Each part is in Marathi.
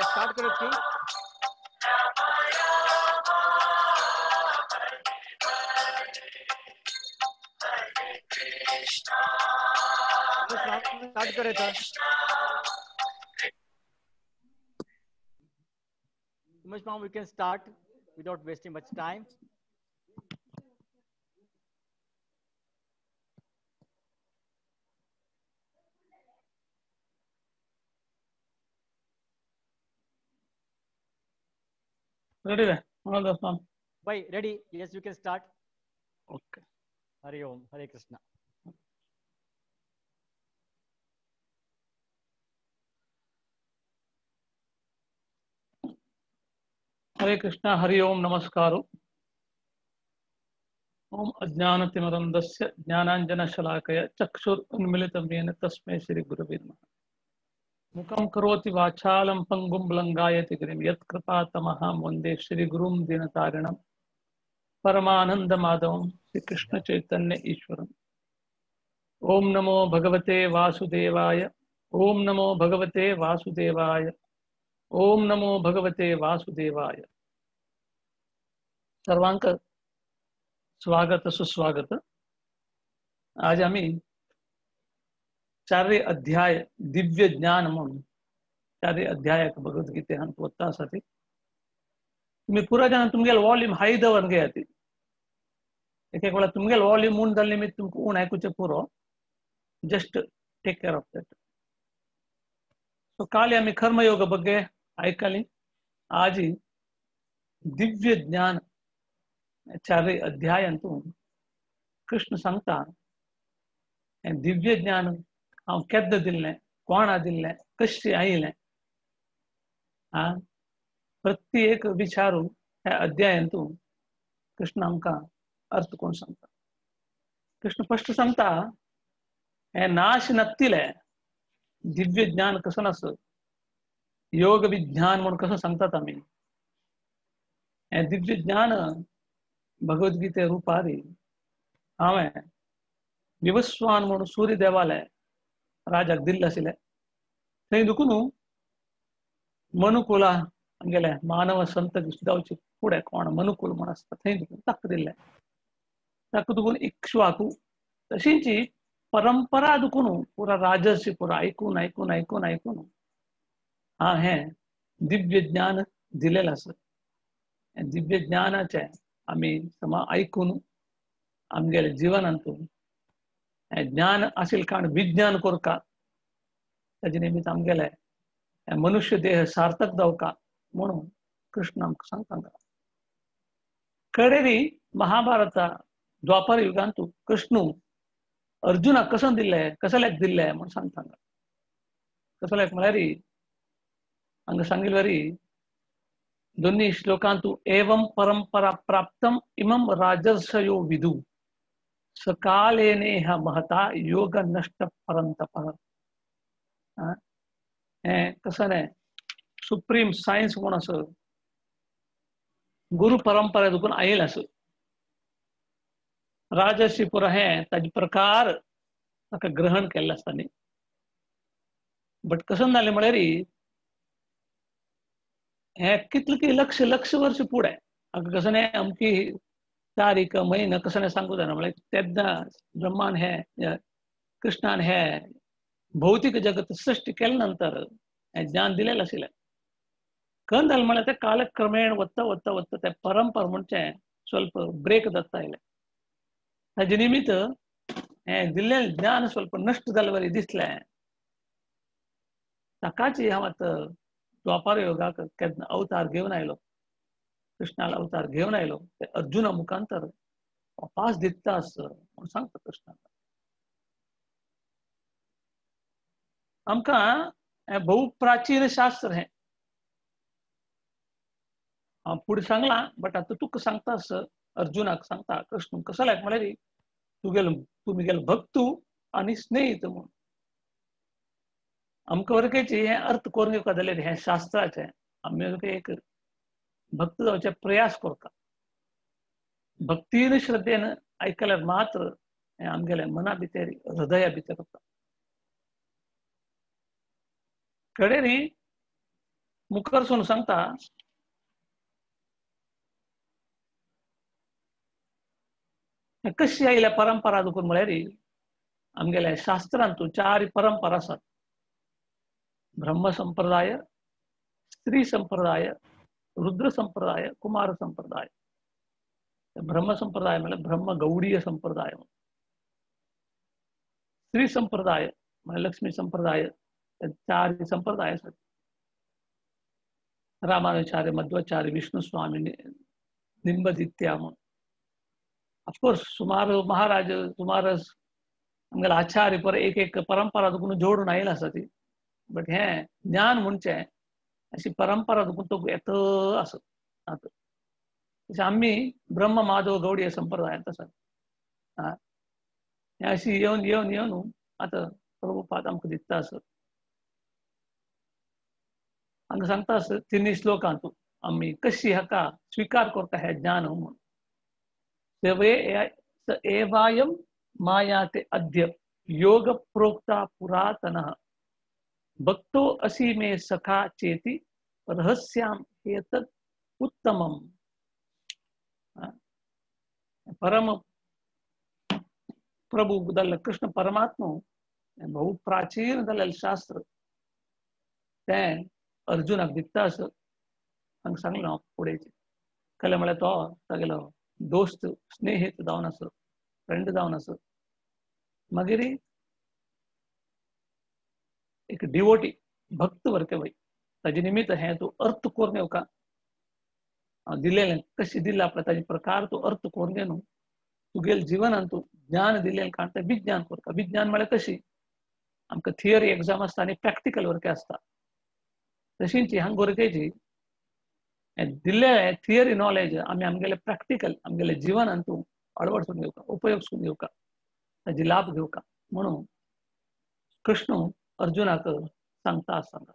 स्टार्ट करो की स्टार्ट करे था much now we can start without wasting much time. Ready there? Bye, ready? Yes, you can start. Okay. Hari Om, Hare Krishna. Hare Krishna, Hari Om, Namaskaru. Om Ajnanatimarandasya Jnananjana Shalakaya Chakshur Unmilitam Yena Tasmai Shri Gurave Namaha. Mukam Karoti Vachalam Pangum Blangayati Grim Yat Kripatamaha Munde Shri Gurum Dinataranam Paramananda Madhavam Shri Krishna Chaitanya Ishwaram. Om Namo Bhagavate Vasudevaya. Om Namo Bhagavate Vasudevaya. Om Namo Bhagavate Vasudevaya. सर्वांक स्वागत सुस्वागत. आज आम्ही 4 अध्याय दिव्य ज्ञान म्हणून 4 अध्याय भगवद्गीतेहान पोतासाठी तुम्ही पुरा जन तुमगेल वॉल्यूम हाई दवन गयाती एक एक वेळा तुमगेल वॉल्यूम उंडल निमित्त तुमको उन ऐकुचे पुरो just take care of that. So काली आम्ही कर्मयोग ಬಗ್ಗೆ ऐकली. आज दिव्य ज्ञान 4 अध्याय अंतू कृष्ण सांगता दिव्य ज्ञान हांव केद्दा दिल्लें कोणा दिल्लें कशें आयिल्लें प्रत्येक विचारू ह्या अध्यायांतू कृष्ण आमकां अर्थ कोण सांगता. कृष्ण स्पष्ट सांगता हे नाश नसतिलें दिव्य ज्ञान कसं नस योग विज्ञान म्हणून कसं सांगतात आमी हे दिव्य ज्ञान भगवद्गीते रूपारी हांवें विवस्वान म्हणून सूर्य देवालय राजाक दिल्ले आशिल्ले. थंय दुखून मनुकुला गेले मानव संत जावचे फुडें कोण मनुकुल म्हण आसता थंय दुखून ताका दिल्ले. ताका दुखून इक्ष्वाकू तशींची परंपरा दुखून पुरा राजर्षी पुरा आयकून आयकून आयकून आयकून हें दिव्य ज्ञान दिलेलें आसा. दिव्य ज्ञानाचे आमी समा ऐकून आमगेल्या जिवनांतू ज्ञान आशिल्लें कारण विज्ञान करता ताजे निमित्त आमगेले मनुष्य देह सार्थक जावका म्हणून कृष्ण आमकां सांगता. कडेरी महाभारता द्वापर युगांतू कृष्ण अर्जुनाक कसं दिल्लें कसल्याक दिल्लें म्हणून सांगता. कसल्याक म्हळ्यार हांगा सांगिल्लेरी दोन्ही श्लोकांतू एवं परंपरा प्राप्तम इमं राजर्षयो विदु सकालेनेह महता योग नष्ट परंतप. हें कसं न्हय सुप्रीम सायन्स म्हूण आस गुरु परंपरे दुखून आयिल्लें आसा. राजर्षी पुरा हे ताजे प्रकार ताका ग्रहण केल्ले आसतानी बट कसं जालें म्हळ्यार हे कितले की लक्ष लक्ष वर्ष पुढे हाका कसं नाही अमकी तारीख महिना कसं नाही सांगू जाणा म्हळ्यार तेन्ना ब्रह्मान हे कृष्णान हे भौतिक जगत सृष्टी केल्या नंतर हे ज्ञान दिलेलं आशिल्लें खंय जालें म्हळ्यार ते कालक्रमेण वत्ता वत्ता वत्ता ते परंपर म्हणचे स्वल्प ब्रेक जाता आयले ताजे निमित्त हे दिल्लेलें ज्ञान स्वल्प नष्ट जाले वरी दिसलें ताकाच हांव आतां द्वापार युगाक केन्ना अवतार घेवन आयलो कृष्णाला अवतार घेवन आयलो ते अर्जुना मुखांतर वापास दितास म्हूण सांगता कृष्णाक आमकां हें भोव प्राचीन शास्त्र हें हांव फुडें सांगलां बट आतां तुका सांगतास अर्जुनाक सांगता कृष्ण कसो लायक म्हळ्यार तुमगेलो भक्त आनी स्नेहीत म्हूण आमकां वरकेची हें अर्थ करून घेवपा जाल्यार हें शास्त्राचें आमी एक भक्त जावचे प्रयास करता भक्तीन श्रद्धेन आयकल्यार मात्र हें आमगेल्या मना भितर हृदया भितर वता कडेन मुखार सून सांगता कशी आयल्या परंपरा देखून म्हळ्यार आमगेल्या शास्त्रांतू 4 परंपरा आसात ब्रह्म संप्रदाय स्त्री संप्रदाय रुद्र संप्रदाय कुमार संप्रदाय ब्रह्म संप्रदाय म्हळ्यार ब्रह्म गौडीय संप्रदाय स्त्री संप्रदाय म्हळ्यार लक्ष्मी संप्रदाय 4 संप्रदाय आसात रामानुचार्य मध्वाचार्य विष्णु स्वामी निंबदित्या म्हूण ऑफकोर्स सुमार महाराज सुमार आमगेले आचार्य पर एक परंपरा देखून जोडून आयला आसा ती बट हें ज्ञान म्हणचे अशी परंपरा देखून तो येत आसत तशें आमी ब्रह्म माधव गौडीय संप्रदायांत आसात हें अशी येवन येवन येवन आतां प्रभुपाद आमकां दिता आसत हांगा सांगता आसत 3 श्लोकांत आमी कशी हाका स्विकार करता हें ज्ञान म्हूण स एवायं मायाते अद्य योग प्रोक्ता पुरातनः भक्तो असि मे सखा चेति रहस्याम एतत् उत्तमम परम प्रभु जाल्ले कृष्ण परमात्मा बहु प्राचीन जाल्लें शास्त्र तें अर्जुनाक दिता आसत हांगा सांगलां हांव फुडें कले म्हळ्यार तो तागेलो दोस्त स्नेहीत जावन आसत फ्रेंड जावन आसत मागीर एक डिवोटी भक्त वरके वय ताजे निमित्त हें तूं अर्थ करून येवका दिलेलें कशें दिलें आपल्या ताजे प्रकार तूं अर्थ करून घे न्हू तुगेल्या जिवनांत तूं ज्ञान दिलेलें कारण तें विज्ञान करता विज्ञान म्हळ्यार कशी आमकां थियरी एग्जाम आसता आनी प्रॅक्टिकल वर्के आसता तशींच हांगा गरजेची दिल्ले थियरी नॉलेज आमी आमगेले प्रॅक्टिकल आमगेले जिवनांत तूं अळवडसून घेवका उपयोग करून घेवका ताजी लाभ घेवका म्हणून कृष्ण अर्जुनाक सांगता आसता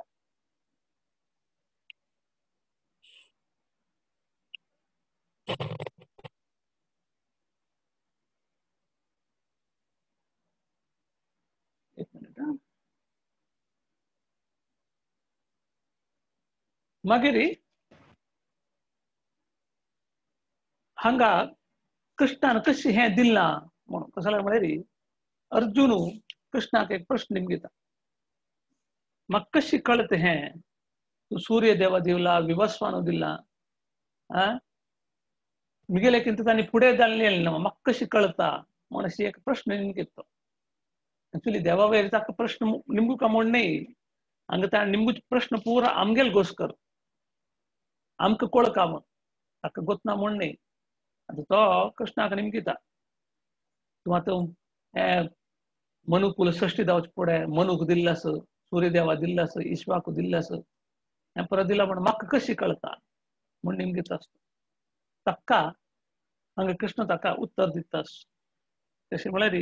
एक मिनिट मागीर हांगा कृष्णान कशें हें दिलां म्हणून कसो म्हळ्यार अर्जुन कृष्णाक एक प्रश्न निमगिता म्हाका कशी कळत हें तूं सूर्य देवा दिला विवस्वानो दिला मुगेले किंत तांणी फुडें जाल्लें न्हू म्हाका कशी कळटा म्हूण अशी एक प्रश्न निमगीत तो एक्चुअली देवा वयर ताका प्रश्न निमगुका म्हूण न्ही हांगा ताणें निमगूच प्रश्न पुरो आमगेल घोस्कर आमकां कळका म्हूण ताका गोतना म्हूण न्ही आतां तो कृष्णाक निमगिता तूं आतां हें मनुकुल सृश्टी जावचे फुडें मनुक दिल्लो आस सूर्यदेवा दिल्लो आस इश्वाक दिल्लो आस हें परत दिलां म्हूण म्हाका कशी कळटा म्हूण निमगीत आसता ताका हांगा कृष्ण ताका उत्तर दिता तशें म्हळ्यार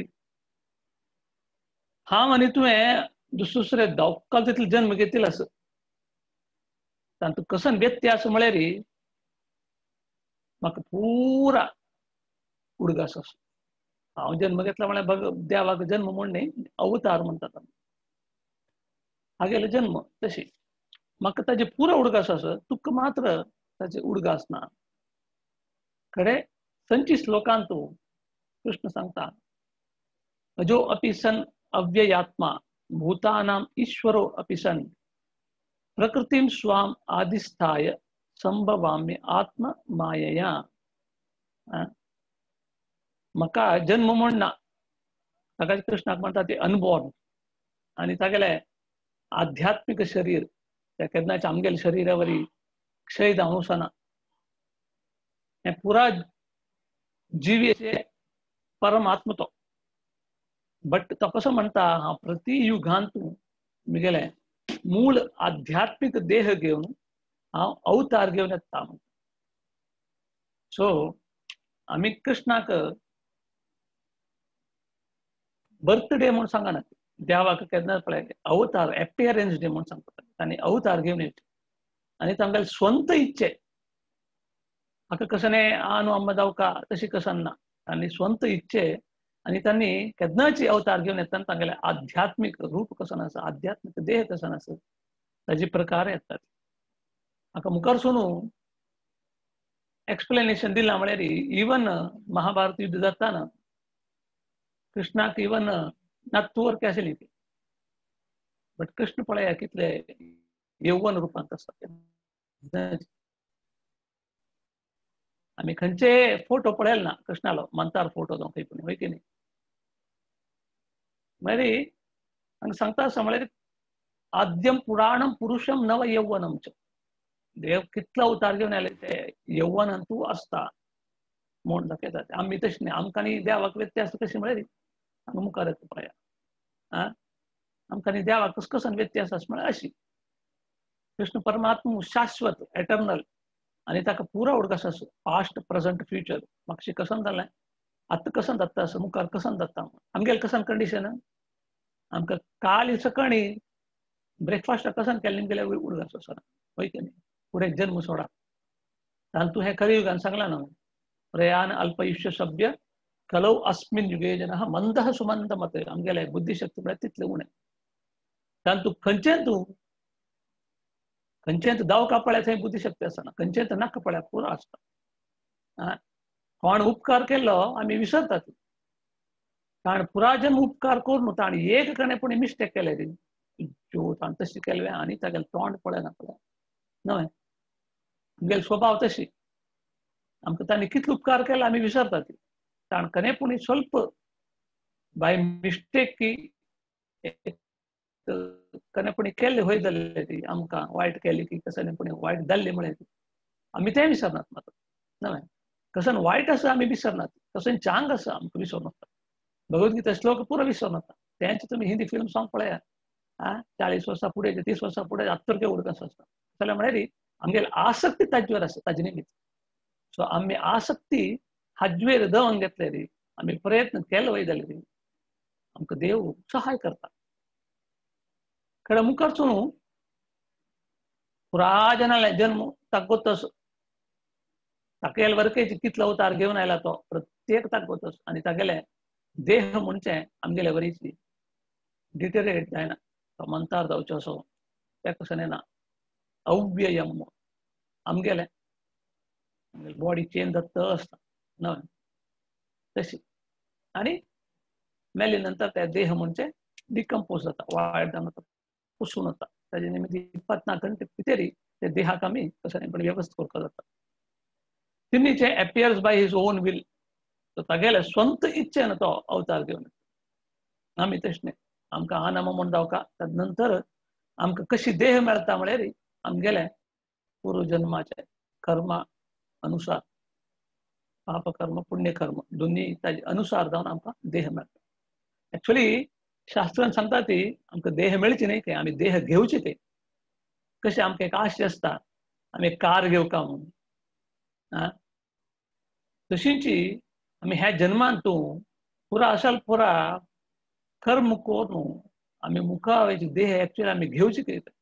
हांव आनी तुवें दुसरे धांवकाल तितले जन्म घेतिल्लो आस तातूंत कसन व्यत्यय म्हळ्यार म्हाका पुरा उडगास आसा हांव जन्म घेतला म्हळ्यार देवाक जन्म म्हण न्ही, अवतार म्हणटात हागेलो जन्म तशी. म्हाका ताजे पुरो उडगास आसा, तुका मात्र ताजे उडगास ना. खरे 25 श्लोकांत कृष्ण सांगता, अजो अपि सन अव्ययात्मा भूतानाम ईश्वरो अपि सन प्रकृतिम स्वाम आदिस्थाय संभवाम्य आत्म मायया. म्हाका जन्म म्हण ना, ताका कृष्णाक म्हणटा ते अनबॉर्न. आनी तागेले आध्यात्मिक शरीर ते केन्नाच आमगेले शरिरावरी क्षय जावंक वचना. हे पुरा जिवीचे परमात्म तो. बट तो कसो म्हणटा, हांव प्रति युगांत म्हगेले मूळ आध्यात्मिक देह घेवन हांव अवतार घेवन येता. सो आमी कृष्णाक बर्थडे म्हणून सांगनात, देवाक केन्ना पळय अवतार एपियरन्स डे म्हणून सांगतात. तांणी अवतार घेवन येवचे आनी तांगेले स्वंत इच्छे. म्हाका कसने न्हू अम्मा जावका तशी कसन ना. तांणी स्वंत इच्छे आनी तांणी केन्नाच अवतार घेवन येतना तांगेले आध्यात्मिक रूप कसन आसा, आध्यात्मिक देह कसन आसा, ताजे प्रकार येतात. म्हाका मुखार सोनू एक्सप्लेनेशन दिलां म्हळ्यार इवन महाभारत युद्ध जाताना कृष्णाक इवन नात्तू वरके आशिल्ली ती. बट कृष्ण पळया कितले यौवन रुपांत आसा. आमी खंयचे फोटो पळयले ना कृष्णालो, मंतार फोटो जावं खंय पूण, वय की न्ही. म्हळ्यार हांगा सांगता आसा म्हळ्यार आद्यम पुराणम पुरुषम नव यौवनम च. देव कितलो अवतार घेवन आयले ते यौवनांतू आसता म्हूण दाखयता. आमी तशें न्ही, आमकां न्ही देवाक व्यत्यास कशें म्हळ्यार हांगा मुखार येता पळया. आमकां न्ही देवाक कसो कसन व्यत्यास आसा म्हळ्यार अशी. कृष्ण परमात्मा शाश्वत एटर्नल आनी ताका पुरो उडगास आसा, पास्ट प्रेझंट फ्युचर. म्हाका कसन जालें आतां कसन जाता आसा, मुखार कसन जाता. आमगेले कसन कंडिशन आमकां काल सकाळी ब्रेकफास्ट कसन केल्ले गेल्यार उडगास आसना, वय की न्ही. फुडें जन्म सोडा. तांतू हे खरे युगान सांगला न्हू, प्रयाण अल्पयुष्य सभ्य कलौ अस्मिन् युगे जनः मंदः सुमंद मते. आमगेले बुद्धिशक्ती म्हळ्यार तितले उणे. तांतू खंयचेंत दावका पळय थंय बुद्धिशक्ती आसना, खंयचेंत नाका पळय पुरो आसता. कोण उपकार केल्लो आमी विसरतात. ताणें पुराजन उपकार करून ताणें एक कणेपणी मिस्टेक केले रे, ताणें तशें केलें आनी तागेलें तोंड पळयना पळय न्हय. आमगेलो स्वभाव तशी. आमकां ताणें कितलो उपकार केला आमी विसरतात. ताणें कणेपणी स्वल्प बाय मिस्टेक की कणेपणी केल्ले वय जाल्ले ती, आमकां वायट केली की कसनेपणी वायट जाल्ले म्हळ्यार आमी तें विसरनात मात्र न्हय. कसन वायट आसा आमी विसरनात, कसन चांग आसा आमकां विसरनात. भगवद्गीता श्लोक पुरो विसरनात. तेंचे तुमी हिंदी फिल्म सॉंग पळया, 40 वर्सां फुडें 30 वर्सां फुडें आत्तर उडगास आसता. जाल्यार म्हळ्यार आमगेली आसक्ती ताजेर आसा, ताजे निमित्त. सो आमी आसक्ती हाजेर दवन घेतल्यार आमी प्रयत्न केले वय जाल्यार आमकां देव सहाय करता. खरें मुखार सोनू पुराजनाले जन्म तागोतस ताकेल वरकेचे कितलो अवतार घेवन आयला तो प्रत्येक तागोतस. आनी तागेले देह म्हणचे आमगेले वरीची डिटेरिएट जायना, तो मंतार जावचो असो ते कसं ना. अव्ययम आमगेले बॉडी चेंज जाता आसता न्हय तशी. आनी मेले नंतर ते देह म्हणचे डिकम्पोज जाता, वायट जावन वता, पुसून वता. ताजे निमित्त 24 घंटे भितर ते देहाक आमी कशें पण व्यवस्थित करता जाता. तिमीचे appears by his own will. तागेले स्वंत इच्छेन तो अवतार घेवन आमी तशें न्ही. आमकां आनम म्हूण जावका नंतर आमकां कशी देह मेळटा म्हळ्यार आमगेले पूर्व जन्माचे कर्मा अनुसार, पाप कर्म पुण्य कर्म दोन्ही ताजे अनुसार जावन आमकां देह मेळटा. एक्चुअली शास्त्रान सांगता ती आमकां देह मेळची न्ही की आमी देह घेवचे. ते कशें आमकां एक आश आसता आमी एक कार घेवका म्हणून, तशींच आमी ह्या जन्मांतू पुरा असल पुरा कर्म करून आमी मुखार वयचे देह एक्चुअली आमी घेवचे कितें.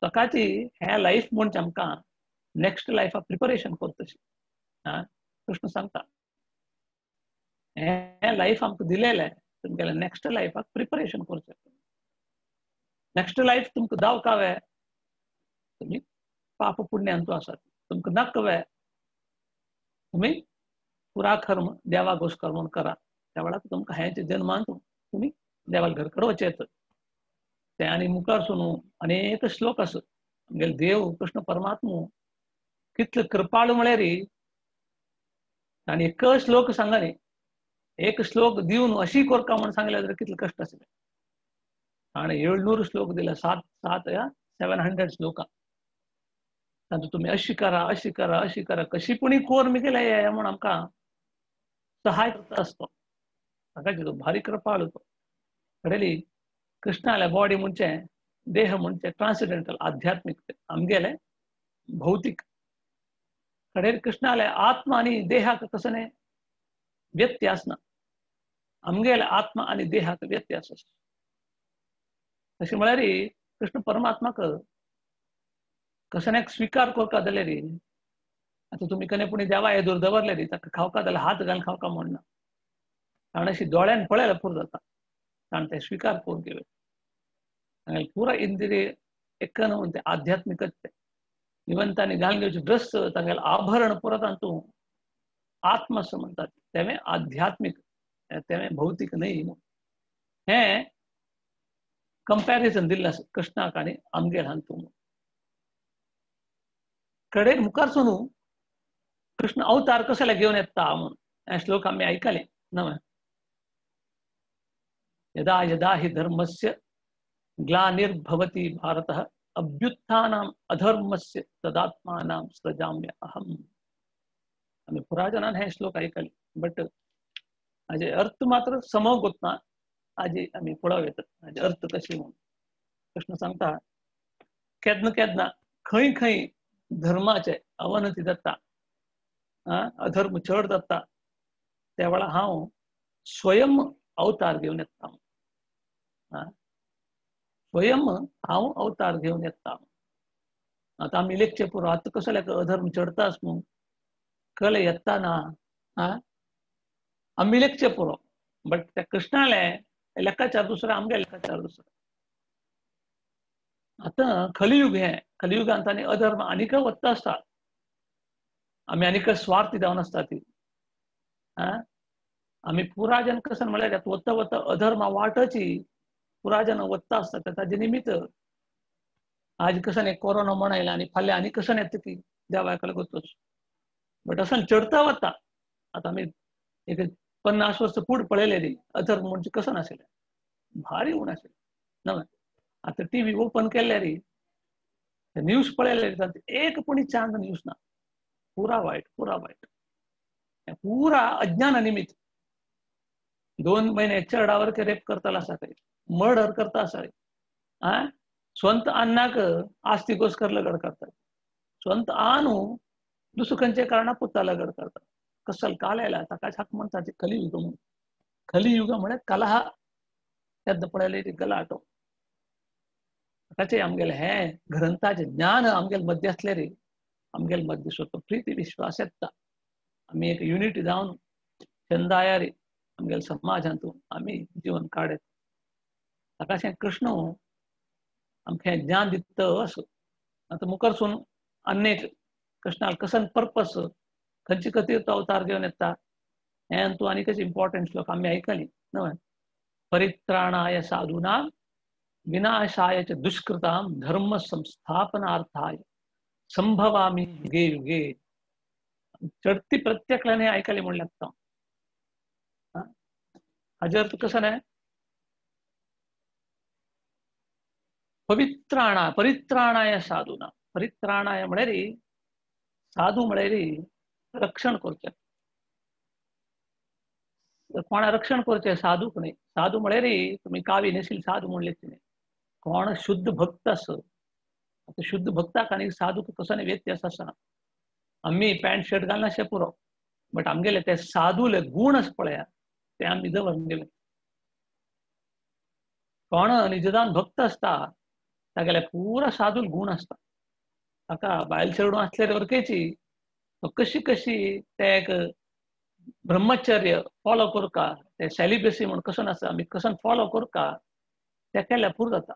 ताकाची ह्या लायफ म्हणजे आमकां नेक्स्ट लायफाक प्रिपरेशन करता तशी. कृष्ण सांगता हे लाईफ आमकां दिलेलें तुमगेलें नेक्स्ट लायफाक प्रिपरेशन करचें नेक्स्ट लायफ तुमकां दावकावे तुमी पाप पुण्याचो आसात तुमकां नकवे तुमी पुरा कर्म देवा घोषकर म्हूण करा त्या वेळार तुमकां हेच्या जन्मांत तुमी देवाल घर कडेन वचेत ते आनी मुखार सुनू अनेक श्लोक आसात आमगेले देव कृष्ण परमात्मा कितलो कृपाळू म्हळ्यार ताणें एक श्लोक सांगले एक श्लोक दिवन अशी कोरका म्हणून सांगले जाल्यार कितलें कश्ट आसलें ताणें 700 श्लोक दिला 700 श्लोकां तातूंत तुमी अशी करा अशी करा अशी करा कशी पुणी कोर मी केल्या हे म्हूण आमकां सहाय करता आसतो ताका तो भारी कृपाळू तो कडेली कृष्णाले बॉडी म्हणचे देह म्हणचे ट्रान्सडेंटल आध्यात्मिक आमगेले भौतिक कडेर कृष्णाले आत्मा आनी देहाक कसं न्ही व्यत्यास ना आमगेले आत्मा आनी देहाक व्यत्यास आसा तशें म्हळ्यार कृष्ण परमात्माक कसल्याक स्विकार करता जाल्यार आतां तुमी कने पुणी देवा येदूर दवरले ताका खावका जाल्यार हात घालून खावका म्हणना ताणें अशी दोळ्यान पळयल्यार पुरो जाता ताणें ते स्विकार करून घेवले पुरा इंद्रिय एकन म्हणते आध्यात्मिकच ते इवन तांणी घालून घेवचे ड्रेस तांगेले आभरण पुरो तातूंत आत्मा असं म्हणतात तें आध्यात्मिक तें भौतिक न्ही हें कंपॅरिजन दिल्लें आसा कृष्णाक आनी आमगेर हातूंत कडेन मुखार सुनू कृष्ण अवतार कसले घेवन येता म्हणून हे श्लोक आमी आयकले न्हय यदा यदा हि धर्मस्य ग्लानिर्भवति भारतः अभ्युत्थानम् अधर्मस्य तदात्मानं सृजाम्य अहम् आमी पुराजनान हे श्लोक आयकले बट हाजे अर्थ मात्र समोग गोतना हाजे आमी पळोव येता हाजे अर्थ कशे म्हणून कृष्ण सांगता केदना केदना खंय खंय धर्माचे अवनती जाता अधर्म चड जाता त्या वेळार हांव स्वयं अवतार घेवन येता स्वयं हांव अवतार घेवन येता आतां आमी लेखचे पुरो आतां कसल्याक अधर्म चडता आस न्हू कळ्ळें येता ना आमी लेखचे पुरो बट त्या कृष्णाले लेखाचार दुसरो आमगे लेखाचार दुसरो आतां कलियुग हे कलियुगांत आनी अधर्म आनीक वत्ता आसता आमी आनीक स्वार्थी जावन आसता ती आमी पुराजन कसन म्हळ्यार वता वता अधर्मा वाटची पुराजन वत्ता आसता ताजे निमित्त आज कसन एक कोरोना म्हण आयला आनी फाल्यां आनी कसन येता ती देवा कडेन वचूच बट असन चडता वता आतां आमी एक 50 वर्स फूड पळयलेली अधर्म म्हणजे कसन आशिल्लें भारी उण आशिल्लें न्हय आतां टीव्ही ओपन केल्यार न्यूज पळयल्यार एक पुणी चांद न्यूज ना पुरा वायट पुरा अज्ञाना निमित्त 2 महिने चेडावर के रेप करतालो आसा खंय मर्डर करता आसा स्ವಂತ अन्नाक आस्तीकोस्कर लगड करतात स्ವಂತ आनू दुसरे खंयचे कारणां पुता लगड करतात कसल काल आयला ताकाच हाक म्हणटा कलियुग म्हणून कलियुग म्हळ्यार कलह येद्द पळयले गलाटो ताचे आमगेले हे ग्रंथाचे ज्ञान आमगेले मध्य आसले रे आमगेले मध्य स्वतः प्रीती विश्वास येता आमी एक युनिटी जावन चंदाया रे आमगेले समाजांतून आमी जीवन काडत ताकाशें कृष्ण आमकां हें ज्ञान दिता असो आतां मुखार सून अनेक कृष्णाक कसन पर्पस खंयचे खातीर तो अवतार घेवन येता हें तूं आनीकच इम्पॉर्टंट श्लोक आमी आयकली न्हय परित्राणाय साधूनां विनाशाय च दुष्कृतां धर्म संस्थापनार्थाय संभवामि युगे युगे चढती प्रत्येकाने आयकली म्हण लागता हाजे अर्थ कसो न्हय परित्राणाय साधूनां परित्राणाय म्हळ्यार साधू म्हळ्यार रक्षण करचें कोणा रक्षण करचें साधूक न्ही साधू म्हळ्यार तुमी कावी न्हेसिल्ले साधू म्हणले न्ही कोण शुद्ध भक्त आसा शुद्ध भक्ताक आनी साधूक कसो न्ही व्यत्यास आसा आमी पॅन्ट शर्ट घालना अशें पुरो बट आमगेले ते साधूले गुण आसा पळया ते आमी दवरून गेले कोण निजदान भक्त आसता तागेले पुरा साधू गुण आसता ताका बायल चेडूं आसल्यार वरकेची कशी कशी ते ब्रह्मचर्य फॉलो करू का ते सेलिबसी म्हणून कसं नसतं आम्ही कसं फॉलो करू का त्या केल्या पुर जाता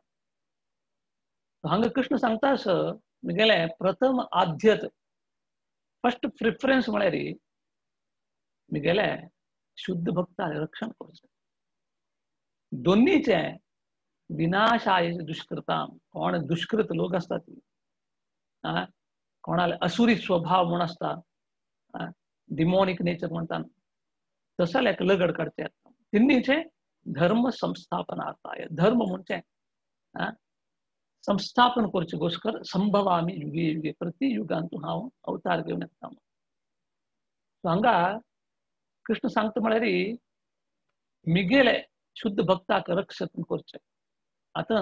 हांगा कृष्ण सांगता असं म्हगेलें प्रथम आद्यत फर्स्ट प्रिफरन्स म्हळ्यार म्हगेले शुद्ध भक्ता रक्षण करचें दोन्हीचे विनाशाय दुष्कृता कोण दुष्कृत लोक असतात ती कोणाला असुरी स्वभाव म्हूण आसता डिमोनिक नेचर म्हणटा तसं एक लगड काडचे तिन्नीचे धर्म संस्थापनार्थाय धर्म म्हणजे संस्थापन करचे घोस्कर संभवामी युगे युगे प्रति युगांतू हांव अवतार घेवन येता हांगा कृष्ण सांगता म्हळ्यार मिगेले शुद्ध भक्ताक रक्षण करचे आता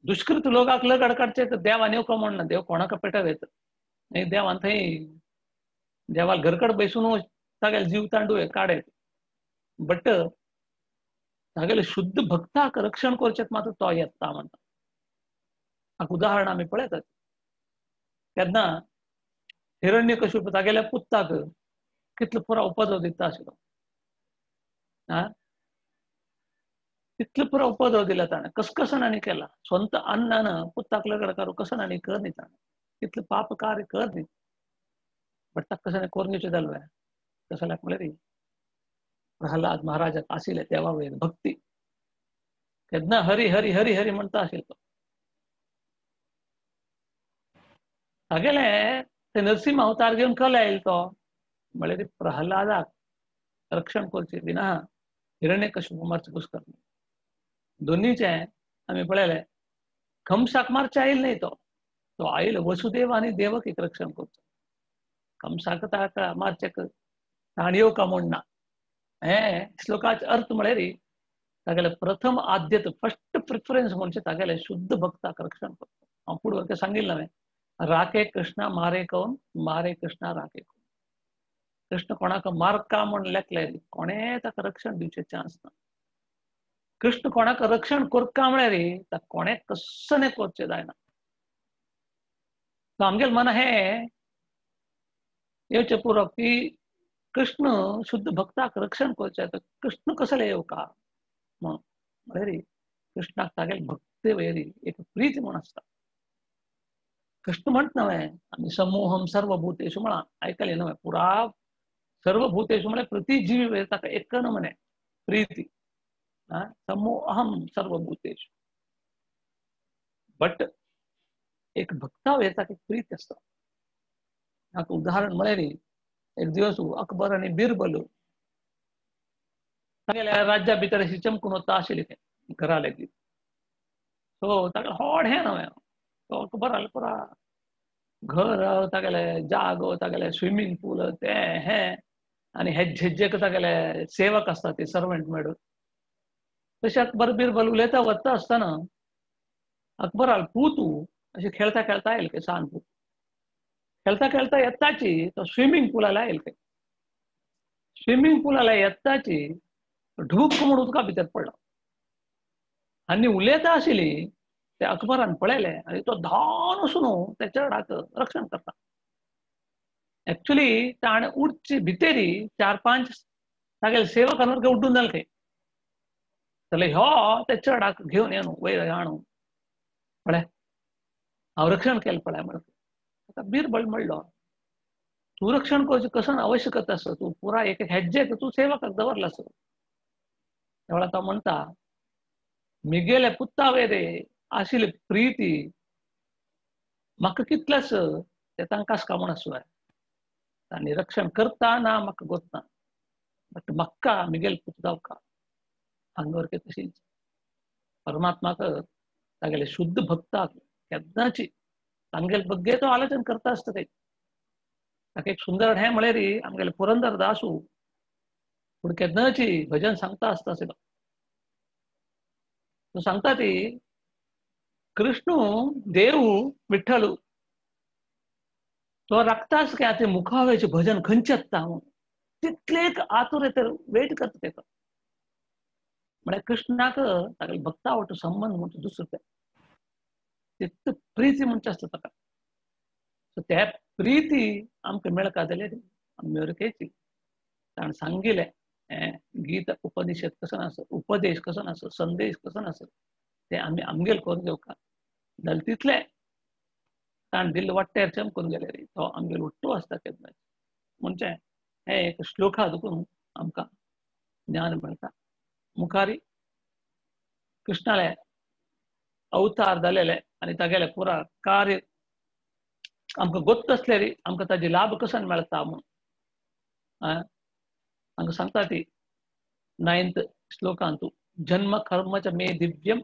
दुष्कृत लोकांक लगड काडचे देवान येवको म्हणना देव कोणाक पेटव येत देवान थंय देवाल घरकड बैसून तागेले जीव तांडू काडत बट तागेले शुद्ध भक्ताक रक्षण करचें मात्र तो येता म्हणटा हाका उदाहरण आमी पळयतात केन्ना हिरण्यकश्यप तागेल्या पुताक कितलो पुरो उपद्रव दिता आशिल्लो कितलो पुरो उपद्रव दिला ताणें कसकसांनी केला स्ವಂತ अन्नान पुताक लगड करू कसनानी कर न्ही ताणें कितलो पाप कार्य कर न्ही बट ताका कसं कोरगेचें जालें कसं म्हळ्यार प्रल्हाद महाराजाक आशिल्लें देवा वयर भक्ती केन्ना हरी हरी हरी हरी म्हणटा आशिल्लो तागेले ते नरसिंह अवतार घेवन खंय आयलो तो म्हळ्यार प्रल्हादाक रक्षण करचें विना हिरण्यकश्यप मारचें घुसकर दोन्हीचे आमी पळयलें कंसाक मारचे आयलो न्ही तो आयलो वसुदेव आनी देवकीक रक्षण करचो कंसाक ताका मारचे ताण येवका म्हणना हे श्लोकाचे अर्थ म्हळ्यार तागेले प्रथम आद्यत फर्स्ट प्रिफरन्स म्हणजे तागेले शुद्ध भक्ताक रक्षण करता हांव फुडें सांगिल्लें हांवें राखे कृष्णा मारे कौन मारे कृष्णा राखे कौन कृष्ण कोणाक मारका म्हूण लेखल्यार कोणें ताका रक्षण दिवचें चान्स ना कृष्ण कोणाक रक्षण करता म्हळ्यार ताका कोणें कसले करचें जायना आमगेले मना हें येवचें पुरो की कृष्ण शुद्ध भक्ताक रक्षण करचें कृष्ण कसले येवका म्हळ्यार कृष्णाक तागेले भक्ते वयर एक प्रीती म्हूण आसता कृष्ण म्हणटा न्हय आमी समूहम सर्वभूतेषु म्हळां आयकलें न्हय पुरा सर्वभूतेषु म्हळ्यार प्रति जीवी वयर ताका एकन म्हणे प्रीती समूहम सर्वभूतेषु बट एक भक्ता वयर ताका एक प्रीती आसता हाका उदाहरण म्हळ्यार एक दिवस अकबर आनी बिरबल तागेल्या राज्या भितर अशी चमकून वता आशिल्ली घरा लेगीत सो ताका व्हड हें न्हय तो अकबर आले पुरा घर तागेले जागो तागेले स्विमींग पूल ते हें आनी हेज्जेक तागेले सेवक आसता ते सर्वंट मेळून तशें अकबर बिरबल उलयता वता आसतना अकबर आल तूं अशें खेळता खेळता येयले सान खेळता खेळता येताची तो स्विमींग पूलाला येयले स्विमींग पूलाला येताची ढूक म्हणून उदका भितर पडला आनी उलयता आशिल्ली ते अकबरान पळयलें आनी तो धांवन वचून त्या चेडाक रक्षण करता एक्चुअली ताणें उडचे भितरी 4-5 तागेले सेवकांवर उड्डून जाले खंय जाल्यार ह्यो त्या चेडाक घेवन येवन वयर हाडून पळय हांव रक्षण केलें पळय म्हणून ताका बिरबल म्हणलो तूं रक्षण करचें कसं आवश्यकता आसा तूं पुरा एक हेज्जेक तूं सेवकाक दवरला आसा त्या वेळार तो म्हणटा मिगेले पुत्ता वयर आशिल्ली प्रीती म्हाका कितलेंच ते तांकांच कामून आसूं तांणी रक्षण करता ना म्हाका गोत ना बट म्हाका मिगेल पुत जावका हांगर तशीच परमात्माक तागेले शुद्ध भक्ताक केन्नाची तांगेले बग्गे तो आलोचन करता आसता ते ताका एक सुंदर हें म्हळ्यार आमगेले पुरंदर दासू पूण केन्नाची भजन सांगता आसता आशिल्लो तो सांगता ती कृष्ण देव विठ्ठल तो रक्तास काय ते मुखावेचे भजन खंयचे आसता तितलेक आतुरतेर वेट करता तेका म्हळ्यार कृष्णाक तागेले भक्ता आवडटा संबंध म्हणटा दुसरो ते तितलो प्रीती म्हणचे आसता ताका सो त्या प्रीती आमकां मेळका जाल्यार आमी मेरकेची ताण सांगिले गीत उपनिषद कसं नसं, उपदेश कसं नसं, संदेश कसं नसं, ते आम्ही आमगेल करून घेऊ का दलतीतले ताण दिल वाट्यार चमकून गेले रे तो आमगेल उठतो असता केन्ना म्हणजे हे एक श्लोका दुखून आमकां ज्ञान मेळटा मुखारी कृष्णाले अवतार जालेले आनी तागेले पुरा कार्य आमकां गोत्त असले रे आमकां ताजे लाभ कसन मेळटा म्हूण हांगा सांगता ती 9th श्लोकांत जन्म कर्म च मे दिव्यम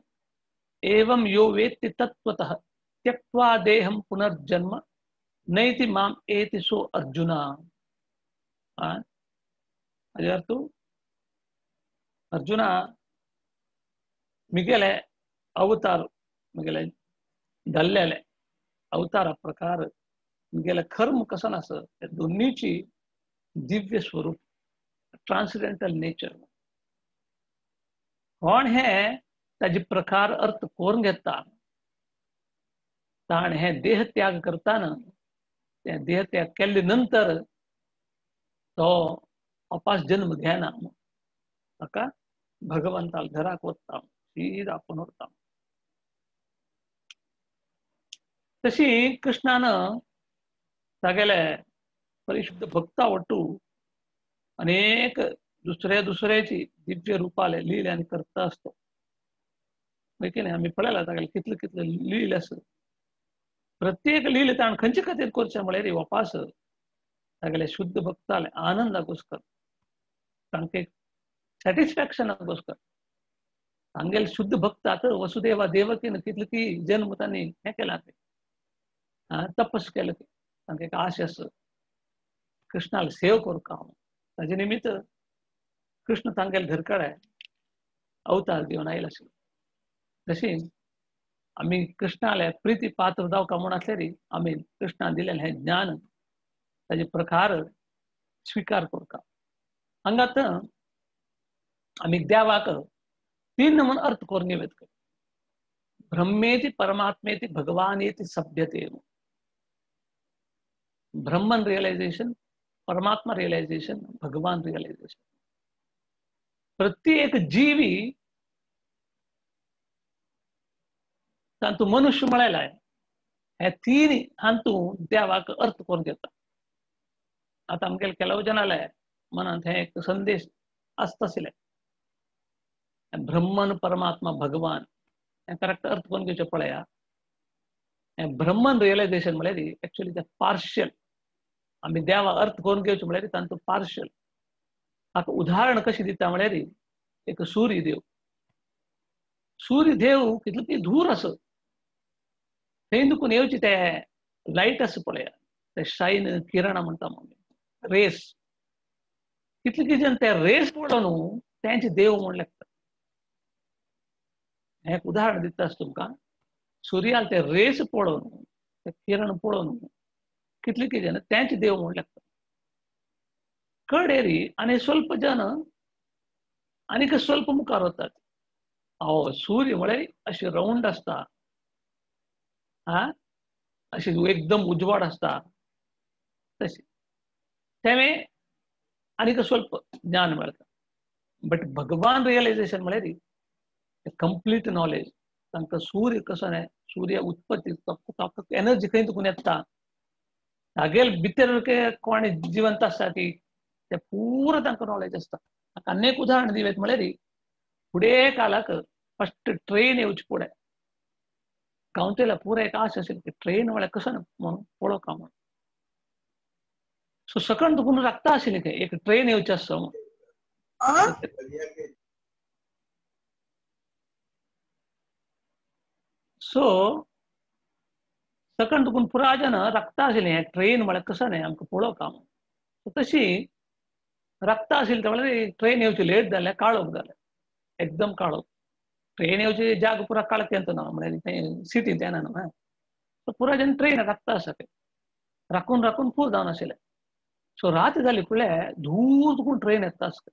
एवं यो वेत्ति तत्त्वतः त्यक्त्वा देहं पुनर्जन्म नैति माम एति सो अर्जुन हाजे अर्थ अर्जुन मिगेले अवतार मिगेले धल्लेले अवतारा प्रकार मिगेले कर्म कसन आसा दोन्हीची दिव्य स्वरूप ट्रान्सडेंटल नेचर कोण हे ताजे प्रकार अर्थ करून घेता ताण हे देह त्याग करताना ते देह त्याग केले नंतर तो अपास जन्म घेना ताका भगवंताला घराक वता सीधा पुनर्ता तशी कृष्णानं तागेले परिशुद्ध भक्ता वटू अनेक दुसऱ्याची दिव्य रूपाले लील आनी करता असतो देखील आम्ही पळयला तागेले कितले कितले लील आसा प्रत्येक लील ताण खंयचे खातीर करचे म्हळ्यार रे वापास तागेले शुद्ध भक्ताले आनंदाकोस्कर तांकां सॅटिस्फॅक्शनाकोस्कर तांगेले शुद्ध भक्तात वसुदेवा देवकीन कितले की जन्म तांणी हें केला तपस केलं तांकां एक आश आसा कृष्णाला सेव करता ताजे निमित्त कृष्ण तांगेले घरकडे अवतार घेवन आयला आशिल्लो तशी आमी कृष्णाले प्रिती पात्र जावका म्हूण आसले रे आमी कृष्णान दिलेलें हें ज्ञान ताजे प्रकार स्वीकार करता हांगात आमी देवाक 3 नमून अर्थ करून घेवत ब्रह्मेति परमात्मेति भगवानेति सभ्यते ब्रह्मन रियलायझेशन परमात्मा रियलायझेशन भगवान रियलायझेशन प्रत्येक जीवी तांतू मनुष्य म्हळेला हे 3 हांतू देवाक अर्थ करून घेता आता आमगेले केलव जनाले मनांत हे एक संदेश आसता आशिल्ले ब्रह्मन परमात्मा भगवान हे करेक्ट अर्थ करून घेवचे पळया ब्रह्मन रियलायझेशन म्हळ्यार एक्चुअली ते पार्शियल आमी देवा अर्थ करून घेवचे म्हळ्यार तांतू पार्शियल हाका उदाहरण कशें दिता म्हळ्यार एक सूर्यदेव कितलो की दूर आसा थंय दुखून येवचे ते लायट आसा पळया ते शाइन किरणां म्हणटा रेस कितले की जन ते रेस पळोवन तेंचे देव म्हूण लेखता हें एक उदाहरण दिता आसता तुमकां सूर्याल ते रेस पळोवन ते किरण पळोवन कितले की जन तेंचे देव म्हूण लेखता कडेरी आनी स्वल्प जन आनीक स्वल्प मुखार वतात सूर्य म्हळ्यार अशें राउंड आसता अशें एकदम उजवाड आसता तशें तें आनीक स्वल्प ज्ञान मेळटा बट भगवान रियलायझेशन म्हळ्यार कंप्लीट नॉलेज तांकां सूर्य कसो न्हय सूर्य उत्पत्ती एनर्जी खंय तुकून येता तागेले भितर कोण जिवंत आसता ती ते पुरो तांकां नॉलेज आसता आनी एक उदाहरण दिलें म्हळ्यार फुडें काळाक फस्ट ट्रेन येवचे फुडें गांवचेला पुरो एक आश आशिल्ली की ट्रेन म्हळ्यार कसो म्हणून पळोवका म्हणून सो सकण तुकून राखता आशिल्ली थंय एक ट्रेन येवची आसा म्हणून सो सकण तुकून पुराय जन राखता आशिल्लें हें ट्रेन म्हळ्यार कसो न्हय आमकां पळोवका म्हणून तशी राखता आशिल्ली ते म्हळ्यार ट्रेन येवची लेट जालें काळोख जालें एकदम काळोख ट्रेन येवची जाग पुरा काळोख येता ना म्हळ्यार सिटींत येना न्हू सो पुराय जन ट्रेन राखता आसा ते राखून राखून फूल जावन आशिल्लें सो रात जाली फुडल्यार धूर तुकून ट्रेन येता आसता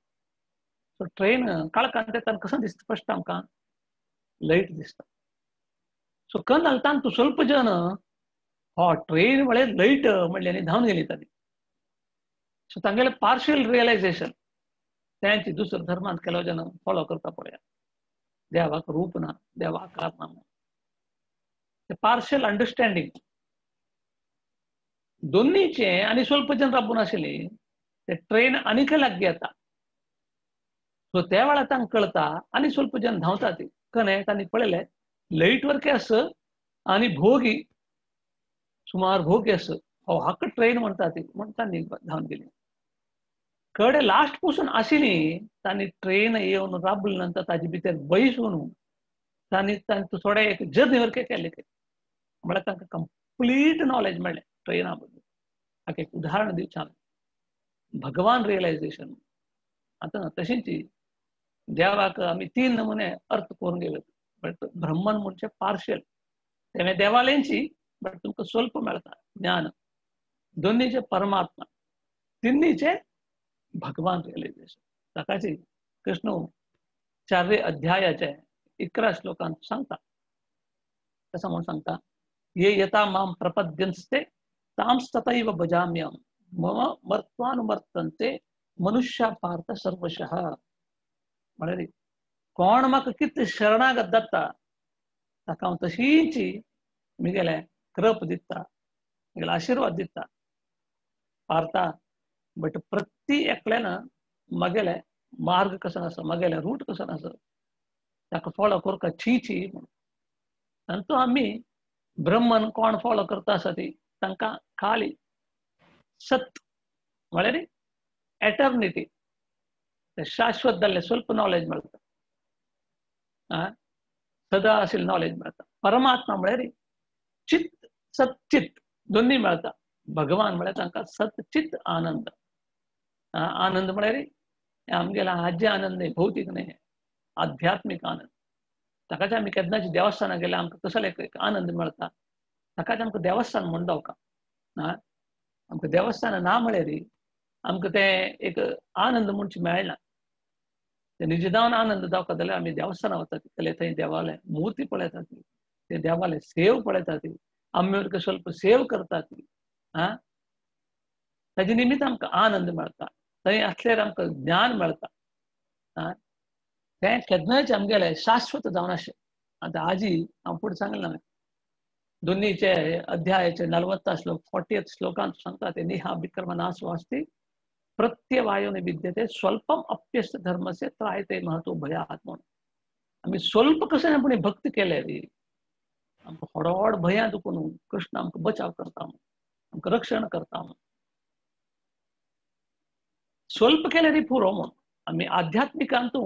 सो ट्रेन काळखांत येता कसो दिसता फस्ट आमकां लायट दिसता सो कन घालताना तूं स्वल्प जन ट्रेन म्हळ्यार लायट म्हणलें आनी धांवन गेली ताली सो तांगेले पार्शियल रियलायझेशन त्यांची दुसरं धर्मान केलो जन फॉलो करता पळया देवाक रूप ना देवा आकार ना पार्शियल अंडरस्टँडिंग दोन्हीचे आणि स्वल्प जन राबून आशिल्ली ते ट्रेन आनीक लागगी येता सो त्या वेळा तांकां कळता आणि स्वल्प जन धांवता ती कणे तांणी पळयले लाईट वर केस आणि भोगी सुमार भोगी आस हो हाक ट्रेन म्हणटा ती म्हण तांणी धांवन गेली कडे लास्ट पासून आशिल्ली तांणी ट्रेन येवन राबले नंतर ताजे भितर बसून तांणी थोडे एक जर्नी वर केले म्हळ्यार तांकां कंप्लीट नॉलेज मेळ्ळें ट्रेना बद्दल हाका एक उदाहरण दिवचें हांवें भगवान रियलायझेशन आतां तशींच देवाक आमी 3 नमुने अर्थ करून गेले बट ब्रह्मन म्हणजे पार्शियल तेणे देवालयांची बट तुमकां स्वल्प मेळटा ज्ञान दोन्हीचे परमात्मा तिन्नीचे भगवान रियलायझेशन ताकाची कृष्ण 4 अध्यायाचे 11 श्लोकांत सांगता तसं म्हणून सांगता ये यथा माम प्रपद्यन्ते तांस्ततैव भजाम्यहं मम मर्त्वानुमर्तन्ते मनुष्या पार्थ सर्वशः म्हळ्यार कोण म्हाका कितें शरणागत जाता ताका हांव तशींच म्हगेले कृप दिता म्हगेलो आशिर्वाद दिता पार्था बट प्रति एकल्यान म्हगेले मार्ग कसो आसा म्हगेले रूट कसो आसा ताका फॉलो करता छी म्हणून तांतू आमी ब्रह्मन कोण फॉलो करता आसा ती तांकां खाली सत म्हळ्यार एटर्निटी शाश्वत जाल्ले स्वल्प नॉलेज मेळटा सदा आशिल्लें नॉलेज मेळटा परमात्मा म्हळ्यार चित्त सतचित्त दोन्ही मेळटा भगवान म्हळ्यार तांकां सतचित्त आनंद आनंद म्हळ्यार आमगेला हाजे आनंद न्ही भौतीक न्ही आध्यात्मीक आनंद ताकाच आमी केन्नाची देवस्थानां गेल्यार आमकां कसले एक आनंद मेळटा ताकाच आमकां देवस्थान म्हण जावका आमकां देवस्थान ना म्हळ्यार आमकां ते एक आनंद म्हणचे मेळना ते निजदावन आनंद जावका जाल्यार आमी देवस्थानां वतात जाल्यार थंय देवाले मुर्ती पळयतात ते देवाले सेव पळयतात आमी स्वल्प सेव करतात ताजे निमित्त आमकां आनंद मेळटा थंय आसल्यार आमकां ज्ञान मेळटा तें केन्नाच आमगेलें शाश्वत जावन अशें आतां आजी हांव फुडें सांगलें हांवें दोन्हीचे अध्यायाचे 40 श्लोक 40th श्लोकांत सांगता ते निहा विक्रमनाशो अस्ति प्रत्यवायोने विद्यते स्वल्पम अप्यस्य धर्मस्य त्रायते महतो भयात म्हणून आमी स्वल्प कशें आपुणी भक्ती केले रे आमकां हडोड भयां दुखून कृष्ण आमकां बचाव करता आमकां रक्षण करता स्वल्प केले रे पुरो म्हणून आमी आध्यात्मिकांतू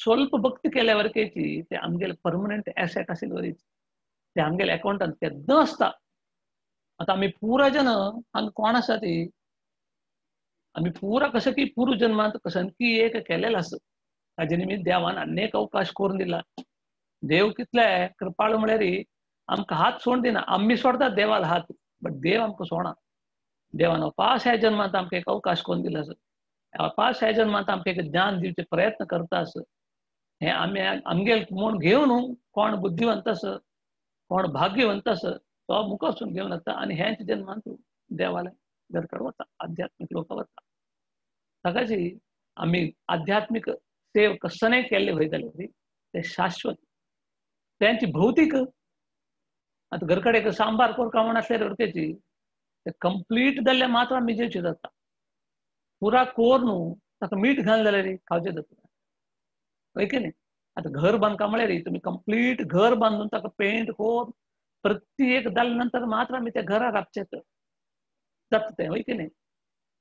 स्वल्प भक्ती केल्या वरकेची ते आमगेले परमनंट एसेट आशिल्ले वरीच ते आमगेल्या अकाउंटांत केन्ना आसता आतां आमी पुरा जन हांगा कोण आसा ती आमी पुरा कसं की पूर्व जन्मांत कसं की एक केलेलं आसा ताजे निमित्त देवान अनेक अवकाश करून दिला देव कितले कृपाळू म्हळ्यार आमकां हात सोड दिना आमी सोडतात देवाला हात बट देव आमकां सोडना देवान अपास ह्या जन्मांत आमकां एक अवकाश करून दिला आसा अपास ह्या जन्मांत आमकां एक ज्ञान दिवचे प्रयत्न करता आसा हे आमी आमगेले म्हूण घेवन कोण बुद्धिवंत आसा कोण भाग्यवंत आसा तो मुखासून घेवन येता आनी ह्याच जन्मांत देवाले घरकडे वता आध्यात्मिक लोक वता ताकाची आमी आध्यात्मिक सेव कसने केल्ले वयतले ते शाश्वत त्यांची भौतीक आता घरकडे एक सांबार कोरका म्हण आसल्यार उरकेची ते कंप्लीट जाल्ले मात्र आमी जेवचे जाता पुरा कोर न्हू ताका मीठ घाल जाल्यार खावचे जाता वय की न्ही आता घर बांदका म्हळ्यार तुमी कंप्लीट घर बांदून ताका पेंट कोर प्रत्येक जाल्या नंतर मात्र आमी त्या घरा राबचे जाता ते वय की न्ही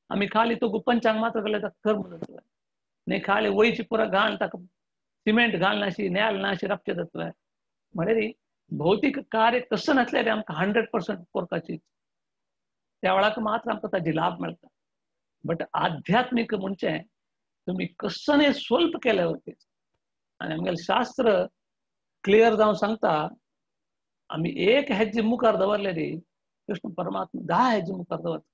आमी खाली तो पंचांग मात्र गेले ताका घर म्हणून न्ही खाली वयची पुरा घाल ताका सिमेंट घाल नाशी नेल नाशी राबचे जाता म्हळ्यार भौतिक कार्य कसं नसल्यार आमकां 100% कोरपाची त्या वेळाक मात्र आमकां ताजी लाभ मेळटा बट आध्यात्मिक म्हणजे तुम्ही कसने स्वल्प केले होते आणि आमगेले शास्त्र क्लियर जावन सांगता आमी एक हेज्जे मुखार दवरले रे कृष्ण परमात्मा 10 हेज्जे मुखार दवरता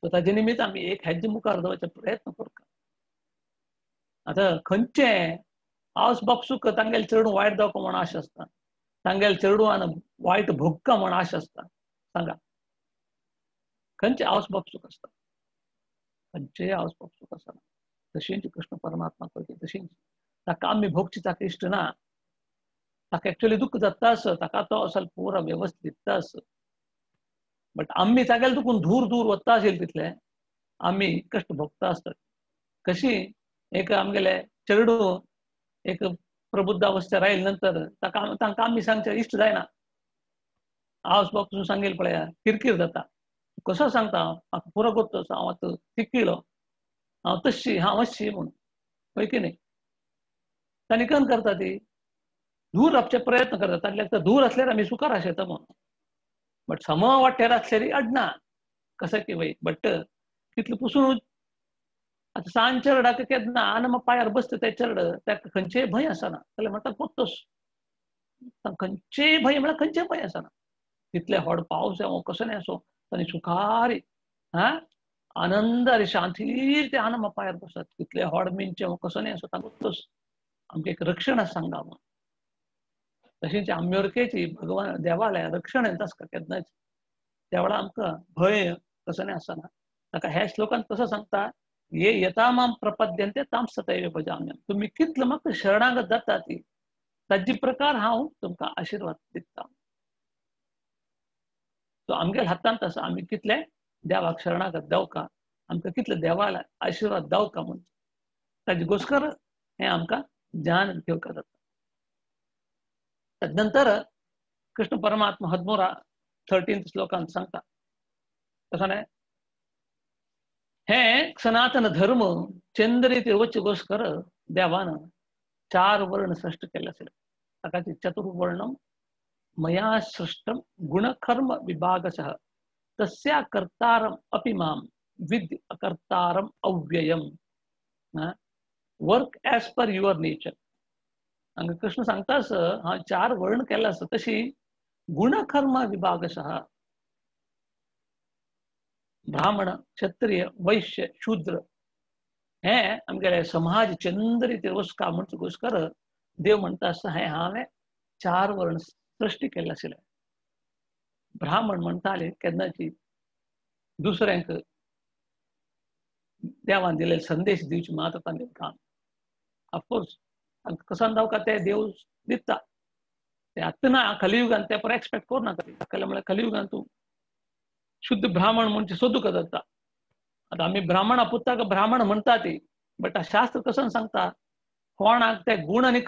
सो ताजे निमित्त आमी एक हेज्जे मुखार दवरचे प्रयत्न करता आता खंयचे हावस बापसूक तांगेले चेडूं वायट जावपाक म्हण आश आसता तांगेले चेडूं आनी वायट भोगता म्हण आश आसता सांगा खंयचे आवसबाब सुख असता, खंयचे आवसबाब सुख असताना तशींची कृष्ण परमात्मा करते तशींच ताका आमी भोगची ताका इश्ट ना. ताका एक्चुअली दुःख जाता असं ताका तो असल पुरा व्यवस्थित दिसता असं. बट आम्ही तागेले दुखून दूर दूर वता आशिल्ले तितले आम्ही कष्ट भोगता असतात. कशी एक आमगेले चेडू एक प्रबुद्ध अवस्था राहील नंतर तांकां आमी सांगचे इश्ट जायना. आवस बापून सांगेल पळया किरकिर जाता. कसो सांगता म्हाका पुरो करता हांव आतां तिकिलो हांव तशी हांव अशी म्हूण, होय की न्ही. तांणी करता ती दूर रावचे प्रयत्न करता तांतल्यान दूर असल्यार आमी सुखार आशेता म्हूण. बट सम वाटेर असल्यार अडना कसं की वय बट तितलें पुसून आतां सांज चेडूक केन्ना आनम पायार बसता ते चेडू ताका खंयचेय भंय आसना जाल्यार म्हणटा पोत्तोस खंयचेय भंय म्हळ्यार खंयचेय भंय आसना. तितले व्हड पावस येवं कसो न्ही आसूं तांणी सुखारी आनंद आनी शांतीर ते आनम पायार बसतात. तितले व्हड मिंच येवं कसो न्ही आसूं तांकां पोत्तोस आमकां एक रक्षण सांगा म्हूण. तशींच आंबेडकेची भगवान देवालय रक्षण येता आसता केन्नाच त्या वेळा आमकां भंय कसो न्ही आसना. ताका ह्या श्लोकान कसो सांगता ये यतामाम प्रपद्यन्ते ताम सतैव भजाम्यहम्. तुम्ही कितले म्हाका शरणागत जाता ती ताजे प्रकार हांव तुमकां आशीर्वाद दिता. सो आमगेल्या हातांत आसा आमी कितले देवाक शरणागत जावका आमकां कितले देवाला आशीर्वाद जावका म्हूण ताजे घोस्कर हें आमकां ज्ञान घेवका जाता. तदनंतर कृष्ण परमात्मा 13 श्लोकान सांगता कसो न्ही हे सनातन धर्म चंद्रीत वचगोस्कर देवान 4 वर्ण सृष्ट केले आसले. ताका चतुर्वर्णम मया सृष्टम गुणकर्म विभागशः तस्या कर्तारम अपि माम विद्य अकर्तारम अव्ययम. Work as per your nature. हांगा कृष्ण सांगता असं हा 4 वर्ण केला असं तशी गुणकर्म विभागशः ब्राह्मण क्षत्रिय वैश्य शूद्र हे आमगेले समाज चंद्रीत वचका म्हणटकूच देव म्हणटा असं हे हांवें 4 वर्ण सृष्टी केले आशिल्ले. ब्राह्मण म्हणटाले केन्नाची दुसऱ्यांक देवान दिलेले संदेश दिवचे मात तांगेलें काम. ऑफकोर्स कसं जावका ते देव दिता ते आतां ना कलियुगान ते पर एक्सपेक्ट करनाका. म्हळ्यार कलियुगान तूं शुद्ध ब्राह्मण म्हणजे सोदूक जाता. आतां आमी ब्राह्मणा पुताक ब्राह्मण म्हणटा ती बट शास्त्र कसं सांगता कोणाक ते गुण आनी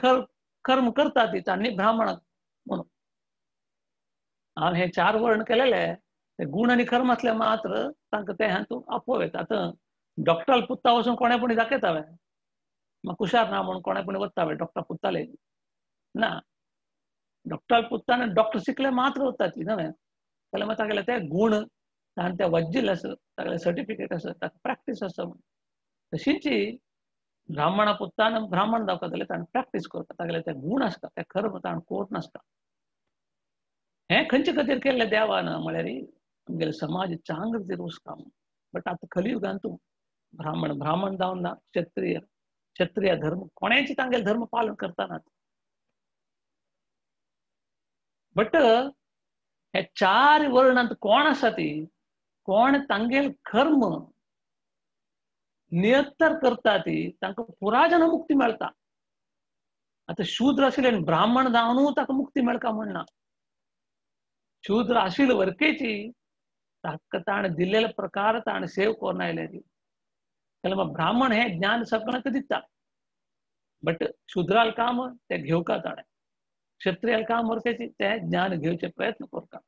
कर्म करता ती तांणी ब्राह्मण म्हणून. हांव हे 4 वर्ण केलेले ते गुण आनी कर्म असले मात्र तांकां ते हातूंत आपोव येता. आतां डॉक्टराल पुत्ता वचून कोणेपणी दाखयतावे म्हाका हुशार ना म्हणून कोणेपणी वतावे डॉक्टर पुत्ताले ना. डॉक्टर पुत्तान डॉक्टर शिकले मात्र वता ती न्हय जाल्यार मागीर तागेले ते गुण ताणें ते वज्जिल्ले आसत तागेले सर्टिफिकेट आसत ताका प्रॅक्टीस आसा म्हूण. तशींच ब्राह्मणा पुत्तान ब्राह्मण जावपाक जाल्यार ताणें प्रॅक्टीस करता तागेले ते गुण आसता ते कर्म ताणें कोर नासता. हें खंयचे खातीर केल्लें देवान म्हळ्यार आमगेले समाज चांगलो वचका म्हूण. बट आतां कलियुगान तूं ब्राह्मण जावन ना क्षत्रिय धर्म कोणाची तांगेले धर्म पालन करतानात. बट हे 4 वर्णांत कोण आसा ती कोण तांगेले कर्म नियत्तर करता ती तांकां पुरा जन मुक्ती मेळटा. आतां शूद्र आशिल्ले आनी ब्राह्मण जावनूय ताका मुक्ती मेळका म्हणना. शूद्र आशिल्ले वरकेची ताका ताणें दिल्लेले प्रकार ताणें सेव करून आयले ती जाल्यार ब्राह्मण हें ज्ञान सगळ्यांक दिता. बट शुद्राल काम ते घेवका ताणें क्षत्रियाल काम वरकेची ते ज्ञान घेवचे प्रयत्न करता.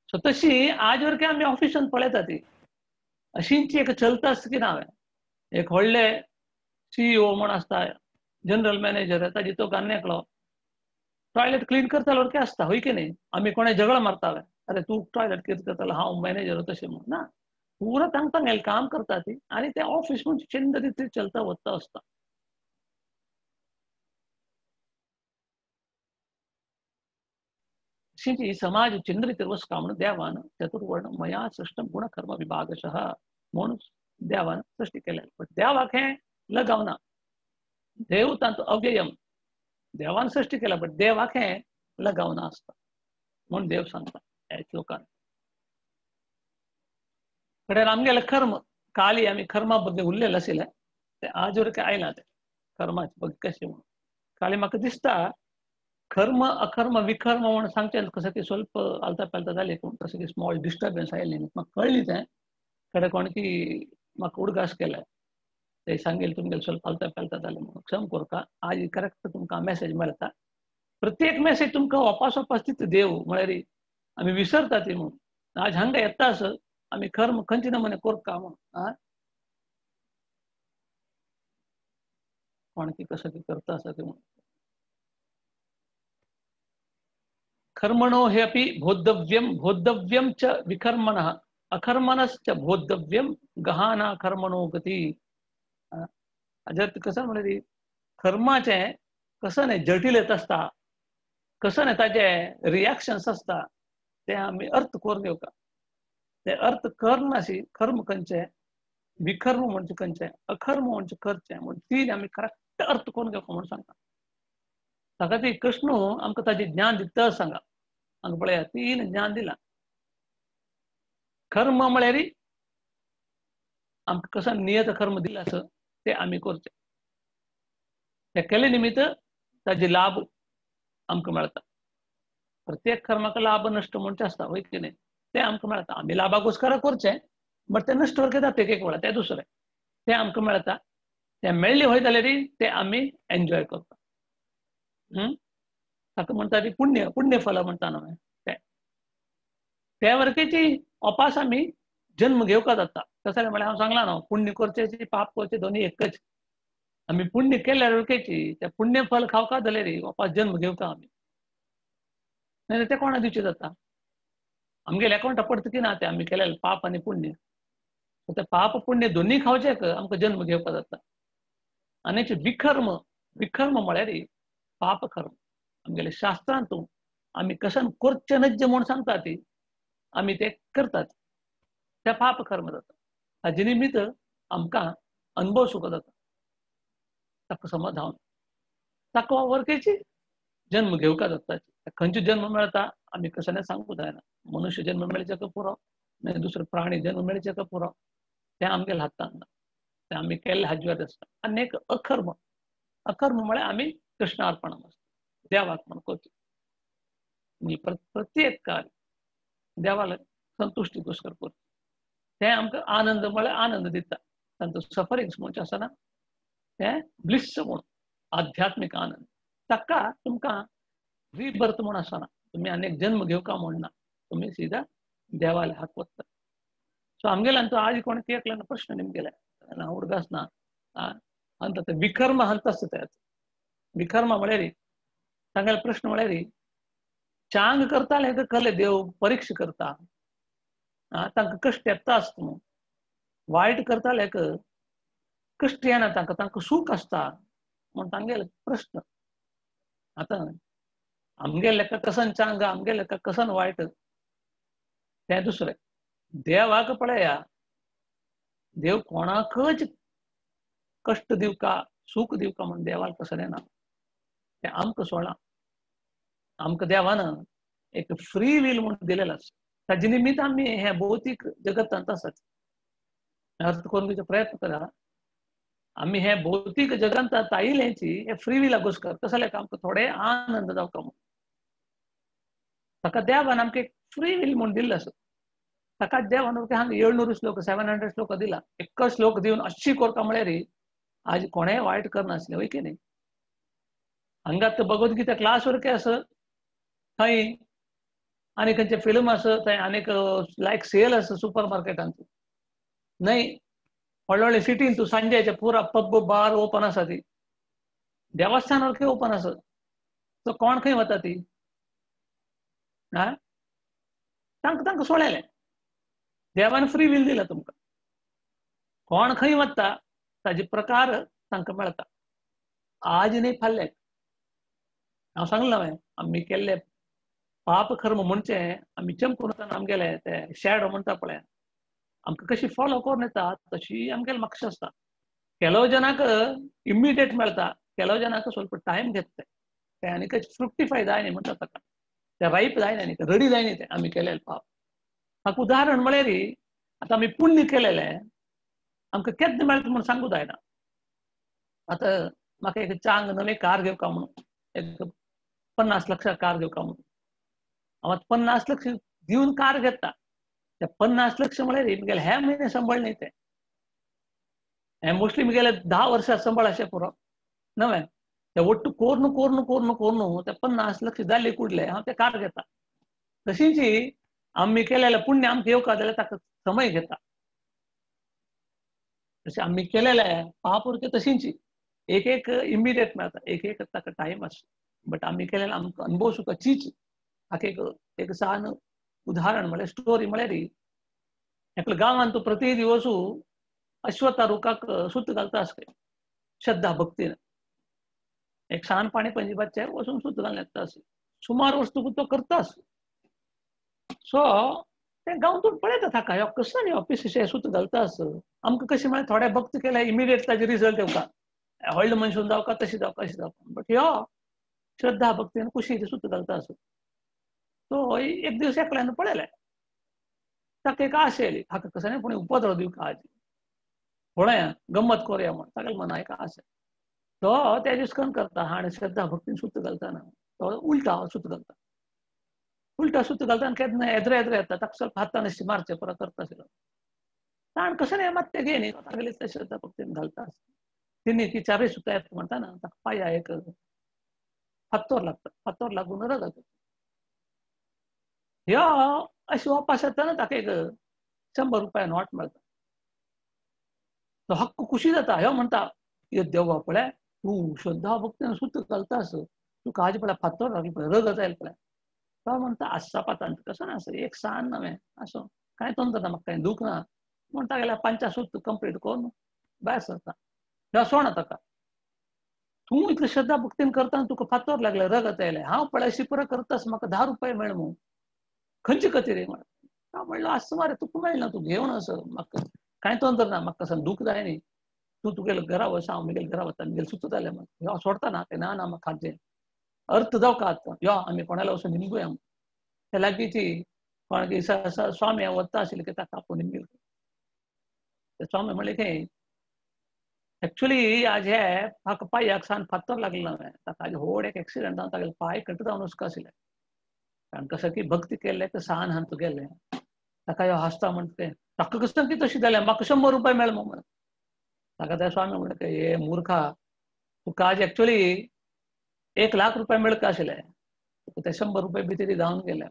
सो तशी आज वरके आमी ऑफिसान पळयता ती अशींच एक चलता आसता की ना एक व्हडले CEO म्हण आसता जनरल मॅनेजर ताजी तो गान्नेकलो टॉयलेट क्लीन करतालो वरके आसता होय की न्ही. आमी कोणें झगड मारताले अरे तूं टॉयलेट कितें करतालो हांव मॅनेजर तशें म्हूण ना. पुरो तांगेलें काम करता ती आनी ते ऑफिस म्हणजे चिंद रीती चलता वता आसता. अशींच समाज चिंद्रीत वचका म्हणून देवान चतुर्वर्ण मया सृष्टम गुणकर्म विभागशः म्हणून देवान सृष्टी केलें. बट देवाक हें लगावना. देव तांचो अव्ययम देवान सृष्टी केला बट देवाक हें लगावना आसता म्हणून देव सांगता ह्या श्लोकान. कडेन आमगेले कर्म काली आमी कर्मा बद्दल उरलेले आशिल्ले ते आज वरके आयला ते कर्माचे बद्दल कशें म्हणून काली म्हाका दिसता कर्म अकर्म विकर्म म्हणून सांगचे कसं की स्वल्प आलता पालता जाले कसं की स्मॉल डिस्टर्बन्स आयले म्हाका कळ्ळी तें कडे कोण की म्हाका उडगास केला ते सांगेल तुमगेले स्वल्प आलता पालता जाले म्हणून क्षम करता आज करेक्ट तुमकां मेसेज मेळटा प्रत्येक मेसेज तुमकां वापस वापस तितू देव म्हळ्यार आमी विसरता ती म्हणून आज हांगा येता असं आमी कर्म खंयचे नमुने करता म्हणून कोण की कसं की करता असं ते म्हणून कर्मणो हे अपि बोद्धव्यम च विकर्मणः अकर्मणश्च बोद्धव्यम गहाना कर्मणो गती जर कसं म्हळ्यार कर्माचे कसं नाही जटील येत असता कसं नाही ताचे रिएक्शन्स असता ते आमी अर्थ करून घेवका ते अर्थ करनाशी कर्म खंयचे विकर्म म्हणजे खंयचे अकर्म म्हणजे करचे म्हणून तीन आमी करेक्ट अर्थ करून घेवका म्हणून सांगता ताका ती कृष्ण आमकां ताचे ज्ञान दिता सांगा आमकां पळया तीन ज्ञान दिला कर्म म्हळ्यार आमकां कसं नियत कर्म दिला असं ते आमी करचे ते केले निमित्त ताजे लाभ आमकां मेळटा प्रत्येक कर्माक लाभ नष्ट म्हणचे आसता वय की न्ही ते आमकां मेळटा आमी लाभाकोसकरा करचे बट ते नश्ट वर घेता एक वेळा ते दुसरें ते आमकां मेळटा ते मेळ्ळे वय जाल्यार ते आमी एन्जॉय करता ताका म्हणटा ती पुण्यफल म्हणटा न्हू त्या वरकेची वापस आमी जन्म घेवका जाता कसं म्हळ्यार हांव सांगला न्हू पुण्य करचेची पाप करचे दोन्ही एकच आमी पुण्य केल्यार वरकेची त्या पुण्यफल खावका जाल्यार वापस जन्म घेवका आमी नाही ते कोणा दिवचे जाता आमगेल्या अकाउंटा पडटा की ना ते आमी केलेले पाप आनी पुण्य ते पाप पुण्य दोन्ही खावचेक आमकां जन्म घेवपा जाता आनी विकर्म म्हळ्यार पाप कर्म आमगेल्या शास्त्रांतून आमी कसन करचे नज्य म्हणून सांगता ती आमी ते करतात ते पाप कर्म जाता हाजे निमित्त आमकां अनुभव सुख जाता ताका समाधान ताका वरकेची जन्म घेवका जाता खंयचे जन्म मेळटा आमी कसं सांगूं जायना मनुष्य जन्म मेळचे का पुरो नाही दुसरे प्राणी जन्म मेळचे का पुरो ते आमगेल्या हातांत ना ते आमी केल्ले हाजेर आसता आनी एक अकर्म म्हळ्यार आमी कृष्णार्पण देवाक म्हण करची प्रत्येक कार्य देवाला संतुष्टी घोषकर करची ते आमकां आनंद म्हळ्यार आनंद दिता तांचो सफरिंग्स म्हणचे आसना ते ब्लिस म्हणून आध्यात्मिक आनंद ताका तुमकां रिबर्थ म्हणून आसना तुमी आनी एक जन्म घेवका म्हणना तुमी सीधा देवाले हात वचता सो आमगेल्यान तो आज कोण केकला प्रश्न निमगेले हांव उडगास ना अंत ते विकर्म हंतस विकर्म म्हळ्यार तांगेले प्रश्न म्हळ्यार चांग करताले कले देव परीक्षा करता तांकां कश्ट येता आसता न्हू वायट करताले कश्ट येना तांकां सूख आसता म्हूण तांगेले प्रश्न आतां आमगेले कसन चांग आमगेले कसन वायट ते दुसरें देवाक पळया देव कोणाकच कष्ट दिवका सूख दिवका म्हणून देवाक कसं येना ते आमकां सोडा आमकां देवान एक फ्री वील म्हणून दिलेलो आसा ताजे निमित्त आमी हे भौतीक जगतांत आसात अर्थ करून घेवचो प्रयत्न करा आमी हे भौतीक जगतांत आयिल्ल्याची हे फ्री विला घोषकर कसं जाल्यार आमकां थोडे आनंद जावका म्हणून ताका देवान आमकां एक फ्री वील म्हणून दिल्लो आसा ताका देवान हांगा 700 श्लोक 700 श्लोक दिला एक श्लोक दिवन अशी करता म्हळ्यार आज कोणेय वायट करनासलें वय की न्ही हांगा भगवद्गीता क्लास वरके आसा थंय आनी खंयचे फिल्म आसा थंय आनीक लायक सेल आसा सुपर मार्केटांत न्हय व्हडले व्हडले सिटीन तूं सांजेचे पुरा पब बार ओपन आसा ती देवस्थान वरके ओपन आसा सो कोण खंय वता ती तांकां सोडलें देवान फ्री वील दिला तुमकां कोण खंय वता ताजे प्रकार तांकां मेळटा आज न्ही फाल्यां हांव सांगलें हांवें आमी केल्ले पाप कर्म म्हणचे आमी चमकून वतना आमगेले ते शॅडो म्हणटा पळय आमकां कशी फॉलो करून येता तशी आमगेले म्हापशे आसता केलो जनाक इमिडिएट मेळटा केलो जनाक स्वल्प टायम घेता ते आनीक फ्रुक्टिफाय जायना म्हणटा ताका ते राईप जायना आनीक रेडी जायना ते आमी केलेले पाप हाका उदाहरण म्हळ्यार आता आम्ही पुण्य केलेलं आहे आमकां केन्ना मेळटा म्हणून सांगूं जायना. आता म्हाका एक चांग नवी कार घेवका म्हणून एक 50 लाख कार घेवका म्हणून हांव 50 लाख दिवन कार घेता. त्या 50 लाख म्हळ्यार म्हगेले हे म्हयने सांबाळ न्ही ते. हे मोस्टली म्हगेले 10 वर्सां सांबाळ अशें पुरो नवे ते ಒಟ್ಟು कोरून ते 50 लाख जाले कुडले हांव ते कार घेता. तशींच आम्ही केलेलें पुण्य आमकां येवका जाल्यार ताका समय घेता. तशें आम्ही केलेलें महापुरुष तशींच एक इमिडिएट मेळटा एक ताका टायम आसता. बट आम्ही केलेलें आमकां अनुभव सुद्दां चीच हाका एक सान उदाहरण म्हळ्यार स्टोरी म्हळ्यार एकल्या गांवांत तूं प्रति दिवस अश्वत्थ रुखाक सुत घालता आसता श्रद्धा भक्तीन. एक सान पाणी पंजीबाचे वचून सुत घालून येता आसता. सुमार वस्तू तो करतास. सो ते गांवतून पळयता ताका ह्यो कसो न्ही ऑफिस सुत घालता आस आमकां कशें म्हळ्यार थोडे भक्त केल्यार इमिडिएट ताजे रिजल्ट येवका व्हडले मनशान जावका तशी जावका अशी जावका. बट ह्यो श्रद्धा भक्तीन कुशीन सुत घालता आस. तो एक दीस एकल्यान पळयलें ताका एक आश येयली हाका कसो न्ही पूण उपद्रव दिवका हाजी पळया गंमत करूया म्हण ताका मना एक आश. तो त्या दीस कन करता आनी श्रद्धा भक्तीन सुत घालतना तो उलटा सुत घालता. उलटा सुत घालतना केन्ना एद्रे येता ताका ಸ್ವಲ್ಪ हातान अशी मारचे पुरो करता आशिल्लो. ताण कसो न्ही मात ते घेयनी तागेली श्रद्धा भक्तीन घालता. तिनी ती चारय सुतां येता म्हणटा ना ताका पांया एक फात्तोर लागता. फात्तोर लागून रगत येता. ह्यो अशी वापस येतना ताका एक 100 रुपया नोट मेळटा. तो हक्क खुशी जाता. ह्यो म्हणटा हे देवा पळय तूं श्रद्धा भक्तीन सुत घालतास तुका हाजे पळय फात्तोर लागला पळय रगत आयला पळय. तो म्हणटा आस्सा पातांत कसो ना आसा एक सान नवें आसो कांय तोंदर ना म्हाका कांय दूख ना म्हणटा गेल्यार 5 सूत कंप्लीट करून भायर सरता. ह्यो सोंना ताका तूं इतलें श्रद्धा भक्तीन करता तुका फात्तोर लागले रगत आयले हांव पळय शिपर करतास म्हाका 10 रुपया मेळ म्हणून खंयची खातीर म्हण. हांव म्हणलो आस्सा मरे तुका मेळना तूं घेवन वच म्हाका कांय तोंदर ना म्हाका कसो दूख जाय न्ही तूं तुगेले घरा वच हांव म्हगेले घरा वता म्हगेले सुत जालें म्हण. ह्यो सोडता ना ते ना म्हाका हाजें अर्थ जावका आतां यो आमी कोणाला वचून निमगुया म्हण. ते लागींची कोणागे स्वामी वता आशिल्ले की ताका आपोवन निमगेले. ते स्वामी म्हणले की एक्चुअली आज हे म्हाका पांयाक सान फात्तोर लागलेलो हांवें ताका आज व्हड एक एक्सिडेंट जावन तागेले पांय कट जावन हुस्को आशिल्ले. कारण कसो की भक्ती केल्ले ते सान हांत गेले ताका ह्यो हांसता म्हणटा ते ताका कसो की तशें जालें म्हाका 100 रुपया मेळ म्हणून. ताका ते स्वामी म्हणटा हे मुर्खा तुका आज एक्चुअली 1 लाख रुपया मेळका आशिल्ले ते 100 रुपया भितर जावन गेले.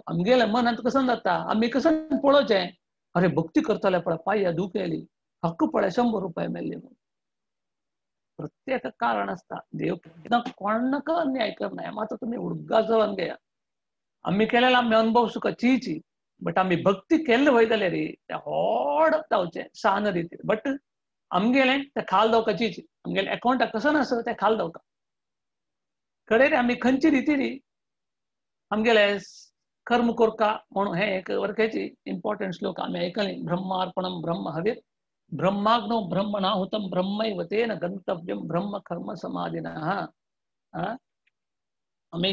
आमगेले मनांत कसं जाता आमी कसं पळोवचें अरे भक्ती करतले पळय पांया दूख येयली हक्क पळय 100 रुपया मेळ्ळी म्हणून. प्रत्येक कारण आसता. देव कोणाक अन्याय करना मात्र तुमी उडगा जळोवन घेया. आमी केलेलो आमी अनुभव सुख चीची बट आमी भक्ती केल्ले वय जाल्यार ते व्हड जावचें सान रितीन. बट आमगेलें ते खाल जावका चीची आमगेले अकाउंटाक कसं नासता ते खाल जावका. कडेन आमी खंयची रितीन आमगेले कर्म कोरका म्हणून हे एक वरखेची इम्पॉर्टंट श्लोक आमी आयकली ब्रह्मार्पणम ब्रह्म हवीर ब्रह्माग्नो ब्रह्मणाहुतम ब्रह्मैव तेन गंतव्यम ब्रह्म कर्म समाधिनः. आमी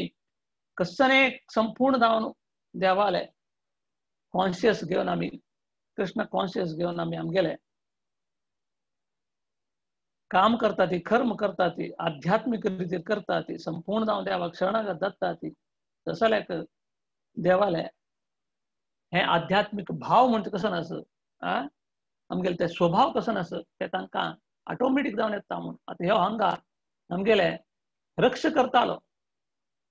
कसने संपूर्ण जावन देवाले कॉन्शियस घेवन आमी कृष्ण कॉन्शियस घेवन आमी आमगेले काम करता ती कर्म करता ती आध्यात्मिक रितीन करता ती संपूर्ण जावन देवाक शरणागत जाता ती तसल्याक देवाले हे आध्यात्मिक भाव म्हणटा कसो नास आमगेले ते स्वभाव कसो नास ते तांकां ऑटोमॅटीक जावन येता म्हणून. आतां ह्यो हांगा आमगेले रक्ष करतालो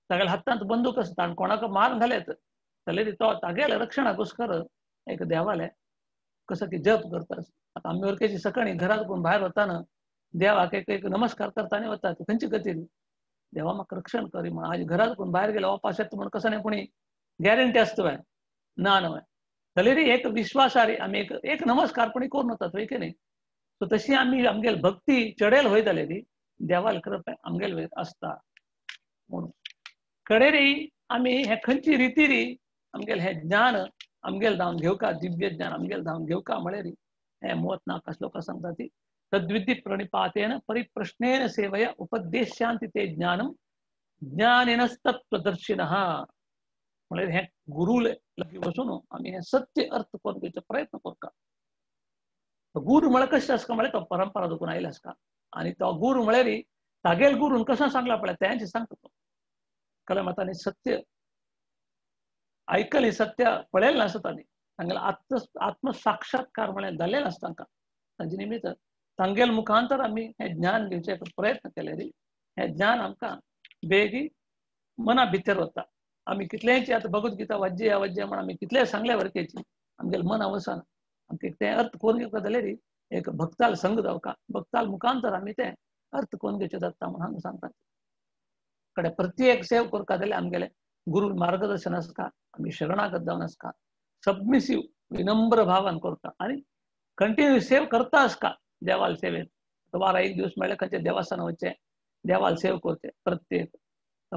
तागेल्या हातांत बंदूक आसता आनी कोणाक मार घालेत जाल्यार तो तागेले रक्षणाकोस्कर एक देवाले कसो की जप करता. आतां आमी वरकेची सकाळी घरांतून भायर वताना देवाक एक नमस्कार करता आनी वता खंयचे खातीर देवा म्हाका रक्षण करी म्हण. आज घरांतून भायर गेलो वापस येता म्हण कसो न्ही कोणी गॅरंटी आसता वय ना न्हय जाल्यार एक विश्वासारी आमी एक नमस्कार कोणी करून वतात वय की न्ही. सो तशी आमी आमगेली भक्ती चडेल वय जाल्यार देवाल कृपा आमगेले आसता म्हणून. कडेन आमी हे खंयची रिती आमगेले हे ज्ञान आमगेले जावन घेवका दिव्य ज्ञान आमगेले जावन घेवका म्हळ्यार हे मोत नाका श्लोका सांगता ती तद्विद्धि प्रणिपातेन परिप्रश्नेन सेवया उपदेशांति ते ज्ञानम ज्ञानिनस्तत्वदर्शिनः. म्हळ्यार हे गुरू लगी बसून आम्ही हे सत्य अर्थ करून घ्यायचा प्रयत्न करता. गुरु म्हळ्यार कशें आसता म्हळ्यार तो परंपरा दुखून आयला आसता आनी तो गुरु म्हळ्यार तागेल गुरून कसं सांगला पळय तेंचे सांगता तो. कळ्ळें म्हाका तांणी सत्य ऐकलें सत्य पळयलें नासता तांणी तांगेलो आत्मसाक्षात्कार म्हळ्यार जाल्ले नासता तांकां. तांचे निमित्त तांगेल मुखांतर आमी हें ज्ञान घेवचे प्रयत्न केले हें ज्ञान आमकां बेगी मना भितर वता. आमी कितलेंच आतां भगवद्गीता वाज्य म्हण आमी कितलें सांगले वरकेची आमगेलें मन वचना. आमकां तें अर्थ करून घेवपाक जाल्यार एक भक्ताल संग जावका भक्ताल मुखांतर आमी तें अर्थ करून घेवचें जाता म्हण हांव सांगता. कडेन प्रत्येक सेव करता जाल्यार आमगेलें गुरू मार्गदर्शन आसता आमी शरणागत जावन आसता सबमिसीव विनम्र भावान करता आनी कंटिन्यू सेव करता आसता देवाल सेवेन. वारा एक दिवस मेळ्ळें खंयच्या देवस्थानां वचचें देवाल सेव करचें प्रत्येक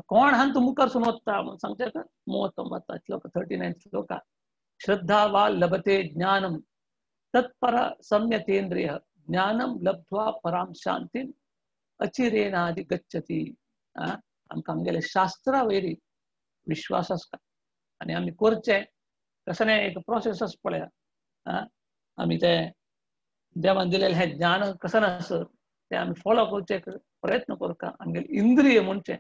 कोण हांगा तूं मुखार वचता म्हण सांगचें 39 श्लोक 39 श्लोका श्रद्धा वा लभते ज्ञानम तत्पर सम्यतेंद्रिय ज्ञानम लब्ध्वा पराम शांतीन अचिरेनादि गच्छति. आमकां आमगेले शास्त्रा वयरी विश्वास आसता आनी आमी करचें कसं एक प्रोसेस आसा पळय आमी तें देवान दिलेलें हें ज्ञान कसं आसत तें आमी फॉलो करचे प्रयत्न करता. आमगेले इंद्रिय म्हणचें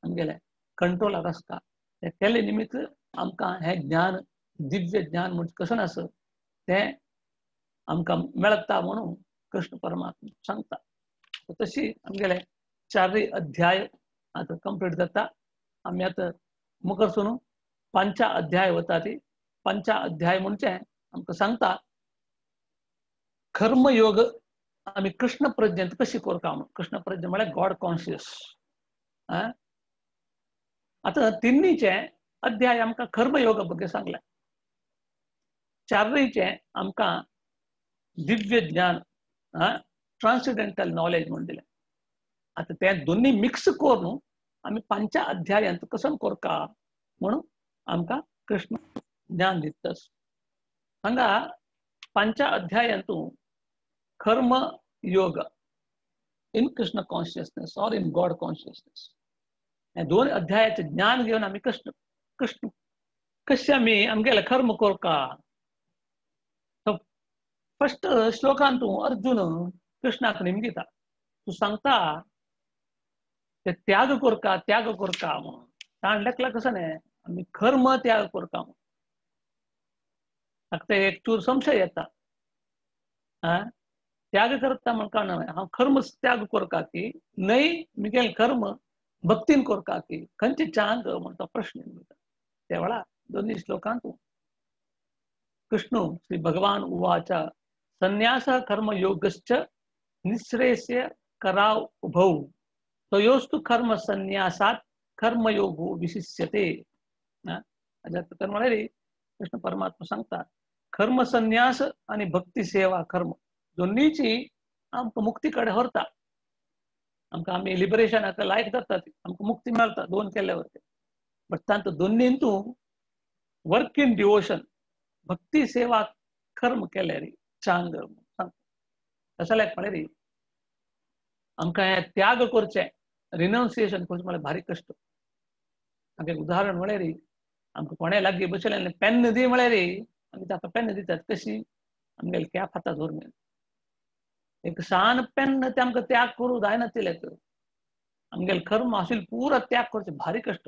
आमगेलें कंट्रोलाक आसता तें केले निमित्त आमकां हें ज्ञान दिव्य ज्ञान म्हणजे कसं आसत तें आमकां मेळटा म्हणून कृष्ण परमात्मा सांगता. तशी आमगेले 4 अध्याय आतां कंप्लीट जाता. आमी आतां मुखार सुनू 5 अध्याय वता ती 5 अध्याय म्हणजे आमकां सांगता कर्मयोग आमी कृष्ण प्रज्ञांत कशी करता म्हणून. कृष्ण प्रज्ञा म्हळ्यार गॉड कॉन्शियस. आतां तिन्नीचे अध्याय आमकां कर्मयोगा बद्दल सांगला. 4चे आमकां दिव्य ज्ञान ट्रान्सडेंटल नॉलेज म्हणून दिलें. आतां तें दोन्ही मिक्स करून आमी 5 अध्यायांत कसं करता म्हणून आमकां कृष्ण ज्ञान दिता. हांगा 5 अध्यायांत कर्म योग in Krishna consciousness or in God consciousness हे 2 अध्यायाचें ज्ञान घेवन आमी कृष्ण कशें आमी आमगेलें कर्म करता. फर्स्ट श्लोकांत अर्जुन कृष्णाक निमदिता तूं सांगता ते त्याग करता म्हणून ताण लेखला कसं न्ही आमी कर्म त्याग करता म्हणून. ताका एक चूर संशय येता त्याग करता म्हणून न्हय हांव कर्म त्याग करता की न्हय म्हगेलें कर्म भक्तीन करता की खंयचे चांग म्हण तो प्रश्न येता. त्या वेळा 2 श्लोकांत कृष्ण श्री भगवान उवाच संन्यास कर्मयोगश्च निःश्रेयस्य कराव उभौ तयोस्तु कर्म संन्यासात कर्मयोगो विशिष्यते. म्हळ्यार कृष्ण परमात्मा सांगता कर्म संन्यास आणि भक्ती सेवा कर्म दोन्हीची आमकां मुक्ती कडेन व्हरता. आमकां आमी लिबरेशनाक लायक जाता आमकां मुक्ती मेळटा 2 केल्या वरती. बट तांतूं दोन्हींतूय वर्क इन डिवोशन भक्ती सेवा कर्म केल्यार चांग सांगता. तशें म्हळ्यार आमकां हें त्याग करचें रिनाउन्सिएशन करचें म्हळ्यार भारी कश्ट. हांगा एक उदाहरण म्हळ्यार आमकां कोणें लागीं बसयलें पेन दी म्हळ्यार आमी ताका पेन दितात कशी आमगेले कॅप हातांत धरून एक सान पेन ते आमकां त्याग करूं जायना तिलेक आमगेलें कर्म आशिल्लें पुरो त्याग करचें भारी कश्ट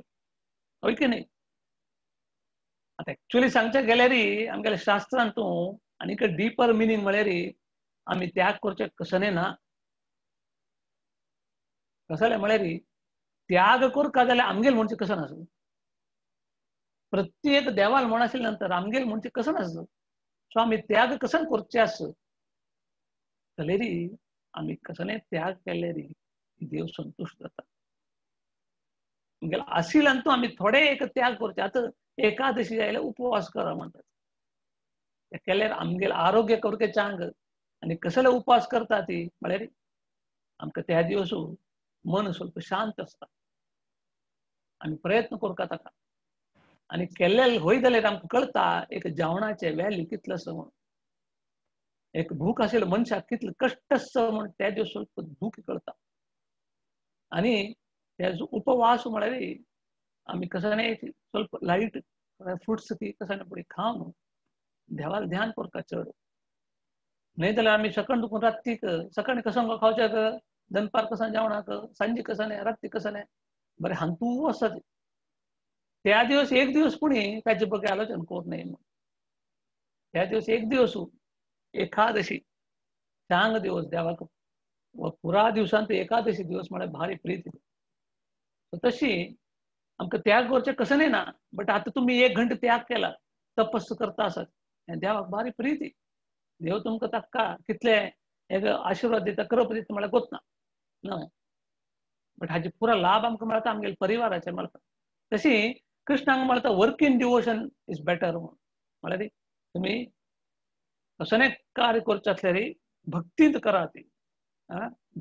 हय की न्ही. आतां एक्चुअली सांगचें गेल्यार आमगेल्या शास्त्रांत आनीक डीपर मिनींग म्हळ्यार आमी त्याग करचें कसले ना. कसले म्हळ्यार त्याग करता जाल्यार आमगेलें म्हणचें कसं नासत. प्रत्येक देवाल म्हण आशिल्ल्या नंतर आमगेलें म्हणचें कसं नासत. सो आमी त्याग कसं करचे आसत जाल्यार आमी कसले त्याग केल्यार देव संतुश्ट जाता. आशिल्ल्यान आमी थोडे एक त्याग करचे. आतां एकादशी आयल्यार उपवास करा म्हणटात ते केल्यार आमगेलें आरोग्य करचें चांग आनी कसले उपवास करता ती म्हळ्यार आमकां त्या दिवस मन स्वल्प शांत आसता आमी प्रयत्न करता ताका आनी केल्ले हय जाल्यार आमकां कळटा एक जेवणाचें व्हॅल्यू कितलो आसा म्हणून. एक भूक आशिल्लो मनशाक कितलो कश्ट आसता म्हण त्या दिवस स्वल्प भूक कळटा. आनी तेजो उपवास म्हळ्यार आमी कसले स्वल्प लायट फ्रुट्स की कसा पुढे खाऊन देवाला ध्यान करता चढ नाही तर आम्ही सकाळ दुखून रात्री सकाळी कसं खावच्या दनपार कसं जेवणाक सांजी कसं नाही रात्री कसं नाही बरे हंतू असतात त्या दिवस एक दिवस कुणी त्याचे बघे आलोचन कोर नाही मग त्या दिवस एक दिवस एकादशी चांग दिवस देवाक पुरा दिवसांत एकादशी दिवस मला भारी प्रीती तशी आमकां त्याग करचें कसं नाही ना बट आता तुम्ही 1 घंटा त्याग केला तपस्సు करता आसात देवाक भारी प्रीती देव तुमकां ताका कितले एक आशीर्वाद दिता करप दिता म्हळ्यार गोतना न्हय बट हाजी पुरा लाभ आमकां मेळटा आमगेल्या परिवाराचे मेळटा तशी कृष्णांक म्हणटा work in devotion is better म्हळ्यार तुम्ही कसं कार्य करचें आसल्यार भक्तींत करा ती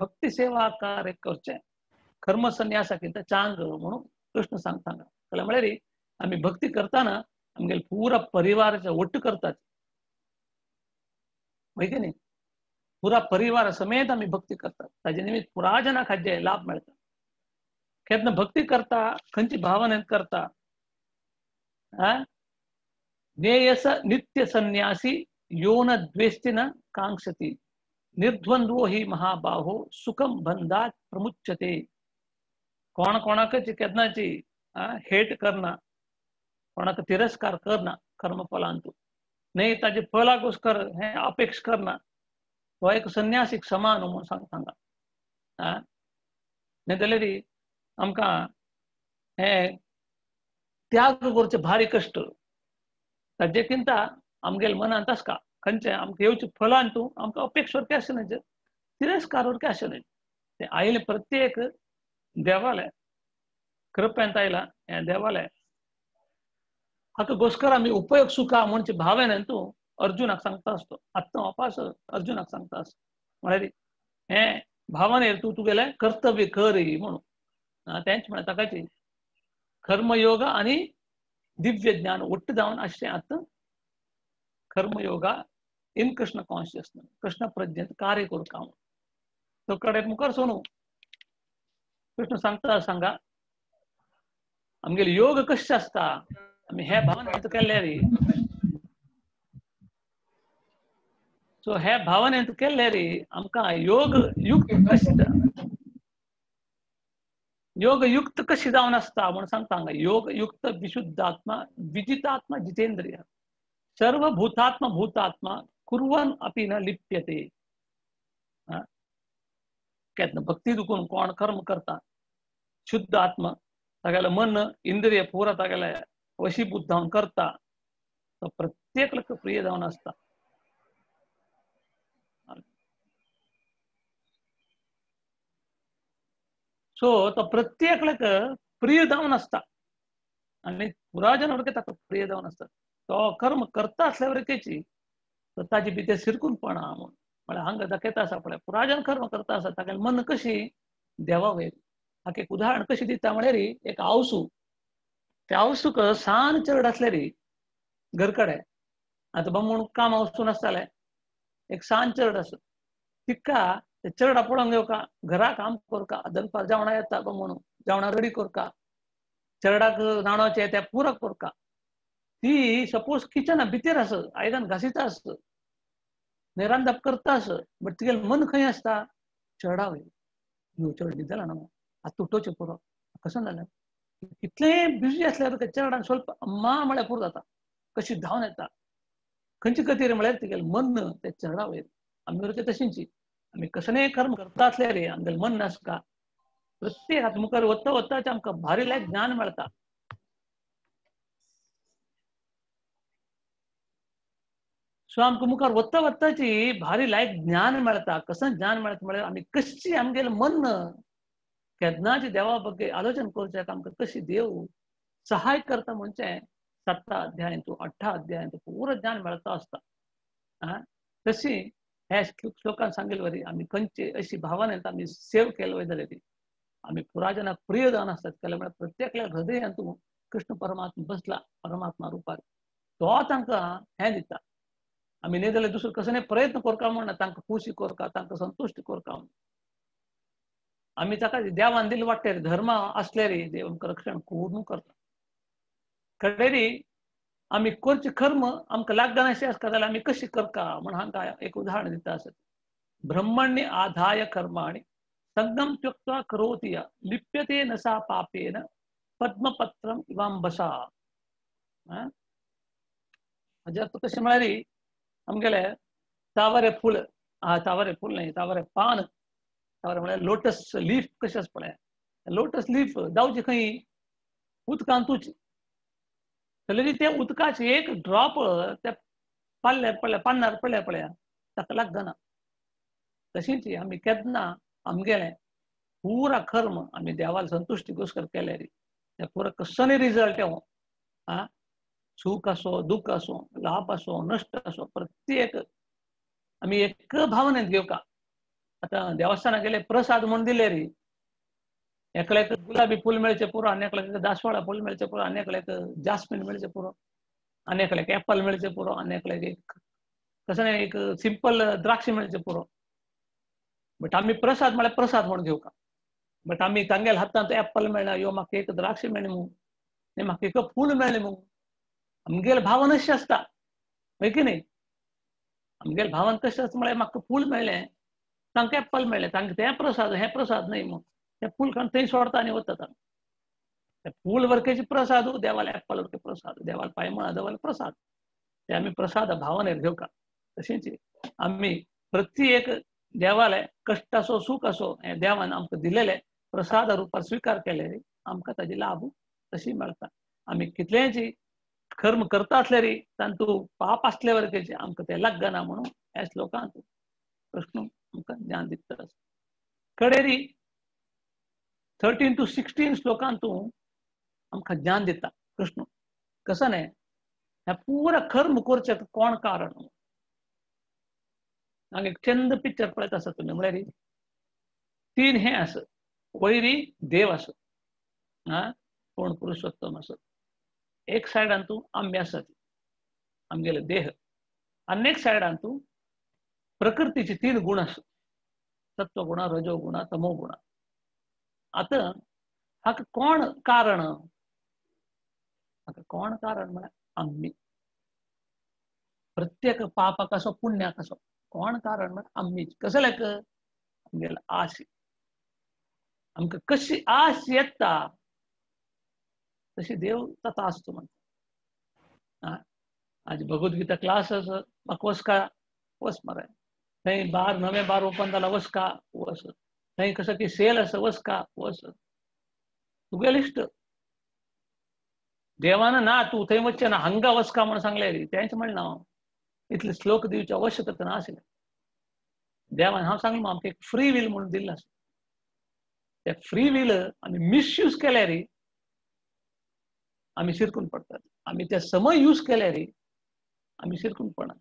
भक्ती सेवा कार्य करचें कर्म संन्यासाकिंत चांग म्हणून कृष्ण सांगता जाल्यार म्हळ्यार आमी भक्ती करताना आमगेले पुरा परिवाराचे ಒಟ್ಟು करतात माहिती न्ही पुरा परिवार समेत आमी भक्ती करतात ताजे निमित्त पुरा जनांक हाजे लाभ मेळटा केन्ना भक्ती करता खंयची भावनेन करता ज्ञेयस नित्य संन्यासी यो न द्वेष्टि न कांक्षति निर्द्वंद्वो ही महाबाहो सुखम बंधात प्रमुच्यते कोण कोणाकची केन्नाची हेट करना कोणाक तिरस्कार करना कर्मफलांतू नाही ताजे फळाकोस्कर हे अपेक्षा करना तो एक संन्यासीक समान म्हणून सांगता नाही जाल्यार आमकां हे त्याग करचे भारी कष्ट ताजेकिंत आमगेल्या मनांत आसका खंयचे आमकां येवचे फळांतू आमकां अपेक्षा वरके आसना तिरस्कार वरके आसना ते आयले प्रत्येक देवालय कृपेंत आयला हे देवालय हाका गोस्कर आमी उपयोग सुखा म्हणचे भावेन तूं अर्जुनाक सांगता आसतो आत्ता वापस अर्जुनाक सांगता आसतो म्हळ्यार हे भावनेर तूं तुगेलें कर्तव्य कर म्हणून तेंच म्हळ्यार ताकाची कर्मयोग आनी दिव्य ज्ञान ಒಟ್ಟು जावन अशें आतां कर्मयोगा इन कृष्ण कॉन्शियसनेस कृष्ण प्रज्ञेंत कार्य करता तो कडेन मुखार सोनू कृष्ण सांगा आमगेले योग कशें आसता आमी हे भावनेंत केल्यार सो हे भावनेंत केल्यार आमकां योग युक्त कशें योग युक्त कशी जावन आसता म्हणून सांगता हांगा योग युक्त विशुद्धात्मा विजितात्मा जितेंद्रिय सर्व भूतात्मा भूतात्मा कुर्वन अपि न लिप्यते केन्ना भक्ती दुखून कोण कर्म करता शुद्ध आत्मा तागेलें मन इंद्रिय पुरा तागेलें वशीभूत जावन करता तो प्रत्येक प्रिय जावन आसता सो तो प्रत्येक प्रिय जावन आसता आनी पुराजन वरके ताका प्रिय जावन आसता तो कर्म करता आसल्या वरकेची ताजे भितर सिरकूनपणा म्हळ्यार हांगा दाखयता आसा पळय पुराजन कर्म करता आसा तागेलें मन कशी देवा वयर हाका एक उदाहरण कशी दिता म्हळ्यार एक आवसू त्या आवसूक सान चड आसल्यार घर कडेन आतां बामूण काम वचून आसताले एक सान चड आसा तिका ते चड पळोवंक येवका घरा काम करका दनपार जेवणा येता बामूण जेवणा रेडी करका चरडाक नाणोचे ते पुरक करका ती सपोज किचना भितर आस आयदन घासीता आस रांदप करता आस बट तिगेलें मन खंय आसता चडा वयर चड न्ही जाला न्हू आतां तुटोवचें पुरो कसं जालें कितलें बिजी आसल्यार चडान स्वल्प अम्मा म्हळ्यार पुरो जाता कशी धांवन येता खंयचे खातीर म्हळ्यार तिगेलें मन ते चडा वयर आमी वरचे तशींची आमी कसलेंय कर्म करता आसल्यार आमगेलें मन नासका प्रत्येक हात मुखार वता वताचे आमकां भारी लायक ज्ञान मेळटा सो आमकां मुखार वता वताची भारी लायक ज्ञान मेळटा कसं ज्ञान मेळटा म्हळ्यार आमी कशी आमगेलें मन केन्नाची देवा बद्दल आलोचन करचें आमकां कशी देव सहाय करता म्हणचें 7 अध्यायांतू 8 अध्यायांतू पुरो ज्ञान मेळता आसता तशी हे श्लोकान सांगिल्ले वरी आमी खंयची अशी भावनेंत आमी सेव केले वय जाल्यार आमी पुराजनाक प्रिय जावन आसतात केले म्हळ्यार प्रत्येकल्या हृदयांतू कृष्ण परमात्मा बसला परमात्मा रुपार तो तांकां हें दिता आमी न्ही जाल्यार दुसरो कसले प्रयत्न करता म्हणना तांकां खुशी करता तांकां संतुश्ट करता आमी ताका देवान दिले वाटेर धर्म आसल्यार देव आमकां रक्षण खूब करता कडेरी आम्ही करचे कर्म आमकां लागना अशें आसता जाल्यार आमी कशी करता म्हण हांकां एक उदाहरण दिता आसत. ब्रह्मण्य आधाय कर्माणि संगम त्यक्त्वा करोति या लिप्यते न सा पापेन पद्मपत्रम इवांबसा. जर तो कशें म्हळ्यार आमगेले तावरे फूल तावरे फूल न्ही तावरे पान तावरे म्हळ्यार लोटस लीफ कशें आसता पळय. लोटस लीफ जावची खंय उदकांतूच जाल्यार त्या उदकाचे एक ड्रॉप त्या पानार पडल्या पळय ताका लागना. तशींच आमी केन्ना आमगेलें पुरा कर्म आमी देवाला संतुश्टी घोस्कर केल्यार ते पुरा कसोनी रिजल्ट येवं सुख असो दुःख असो लाभ असो नष्ट असो प्रत्येक आमी एक भावनेन घेवका. आतां देवस्थानाक गेले प्रसाद म्हूण दिले रे एकल्याक गुलाबी फूल मेळचे पुरो आनी एकल्याक दासवाळा फूल मेळचे पुरो आनी एकल्याक जास्मिन मेळचे पुरो आनी एकल्याक एप्पल मेळचे पुरो आनी एकल्याक एक कसं एक सिंपल द्राक्ष मेळचे पुरो. बट आमी प्रसाद म्हळ्यार प्रसाद म्हूण घेवका. बट आमी तांगेल्या हातांत एप्पल मेळना यो म्हाका एक द्राक्ष मेळ्ळें मू न्ही म्हाका एक फूल मेळ्ळें मू. आमगेले भावन अशें आसता हय की न्ही. आमगेले भावन कशें आसता म्हळ्यार म्हाका फूल मेळ्ळें तांकां एप्पल मेळ्ळें तांकां तें प्रसाद हें प्रसाद न्हय मग तें फूल खावन थंय सोडता आनी वतात. तें फूल वरकेचे प्रसाद देवाला एप्पल वरके प्रसाद देवाला पांयमळा देवाला प्रसाद ते आमी प्रसाद भावनेर घेवका. तशेंच आमी प्रत्येक देवाले कश्ट असो सूख असो हें देवान आमकां दिलेलें प्रसाद रुपार स्विकार केल्यार आमकां ताजे लाभ तशी मेळटा. आमी कितलेंच कर्म करता आसल्यार तांतूं पाप आसले वरकेचे आमकां ते लागना म्हणून ह्या श्लोकांत कृष्ण आमकां ज्ञान दिता. कडेरी 13 to 16 श्लोकांतूं आमकां ज्ञान दिता कृष्ण कसं न्ही हें पुरा कर्म करचें कोण कारण. हांगा एक चंद पिक्चर पळयत आसा तुमी म्हळ्यार 3 हें आसत वैरी देव आसत कोण पुरुषोत्तम आसत. एक सायडांतूं आमी आसत आमगेले देह आनी एक सायडांतूं प्रकृतीचे 3 गुण आसत सत्वगुण रजोगुण तमोगुण. आतां हाका कोण कारण म्हळ्यार आमी. प्रत्येक पापाक असो पुण्याक असो कोण कारण म्हळ्यार आमीच. कसं लेक आमगेले आस आमकां कशी आस येता तशी देव तता आसता म्हणटा. आज भगवद्गीता क्लास आसा म्हाका वचका वच मरे थंय नवे बार ओपन जाला वचका वच थंय कसं की सेल आसा वचका वच तुगेले इश्ट. देवान ना तूं थंय वचचें ना हांगा वचका म्हूण सांगलें रे तेंच म्हणना हांव इतले श्लोक दिवचे आवश्यकता नाशिल्लें. देवान हांव सांगलां आमकां एक फ्री वील म्हणून दिल्लें आसा. ते फ्री वील आमी मिसयूज केल्यार आमी शिरकून पडटात. आमी ते समय यूज केल्यार आमी शिरकून पडना.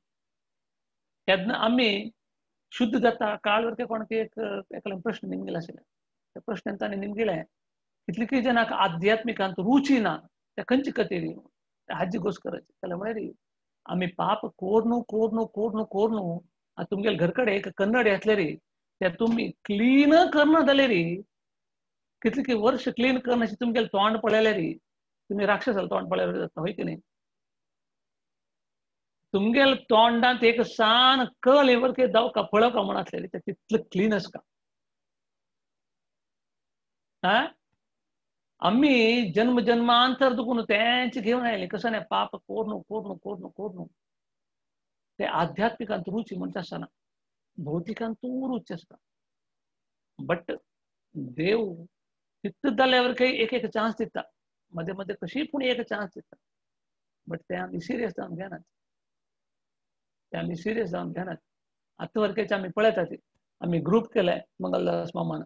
केन्ना आमी शुद्ध जाता काळ वरके कोणाक एकल्यान प्रश्न निमगेले आशिल्ले. त्या प्रश्नान ताणें निमगेलें कितलीं जाणांक आध्यात्मिकांत रुची ना ते खंयचे खातीर हाजी गोस करची जाल्यार म्हळ्यार आमी पाप कोर तुमगेले घर कडेन एक कन्नड येतले ते तुमी क्लीन करना जाल्यार कितले वर्ष क्लीन करना तुमगेले तोंड पळयल्यार तुमी राक्षसाला तोंड पळयल्यार जाता हय की न्ही. तुमगेले तोंडांत एक सान कळ वरके जावका पळोवका म्हण आसलेली ते तितलें क्लीन आसता. आमी जन्म जन्मांतर दुखून तेंच घेवन आयले कसं न्ही पाप कोर ते आध्यात्मिकांत रुची म्हणटा आसतना भौतिकांतूय रुची आसता. बट देव चित्त जाल्यावर काही एक चान्स दिता मध्ये मध्ये कशी पूण एक चान्स दिता. बट ते आमी सिरियस जावन घेनात. ते आमी सिरियस जावन घेनात. आतां वरकेचे आमी पळयतात आमी ग्रूप केले मंगलदास मामान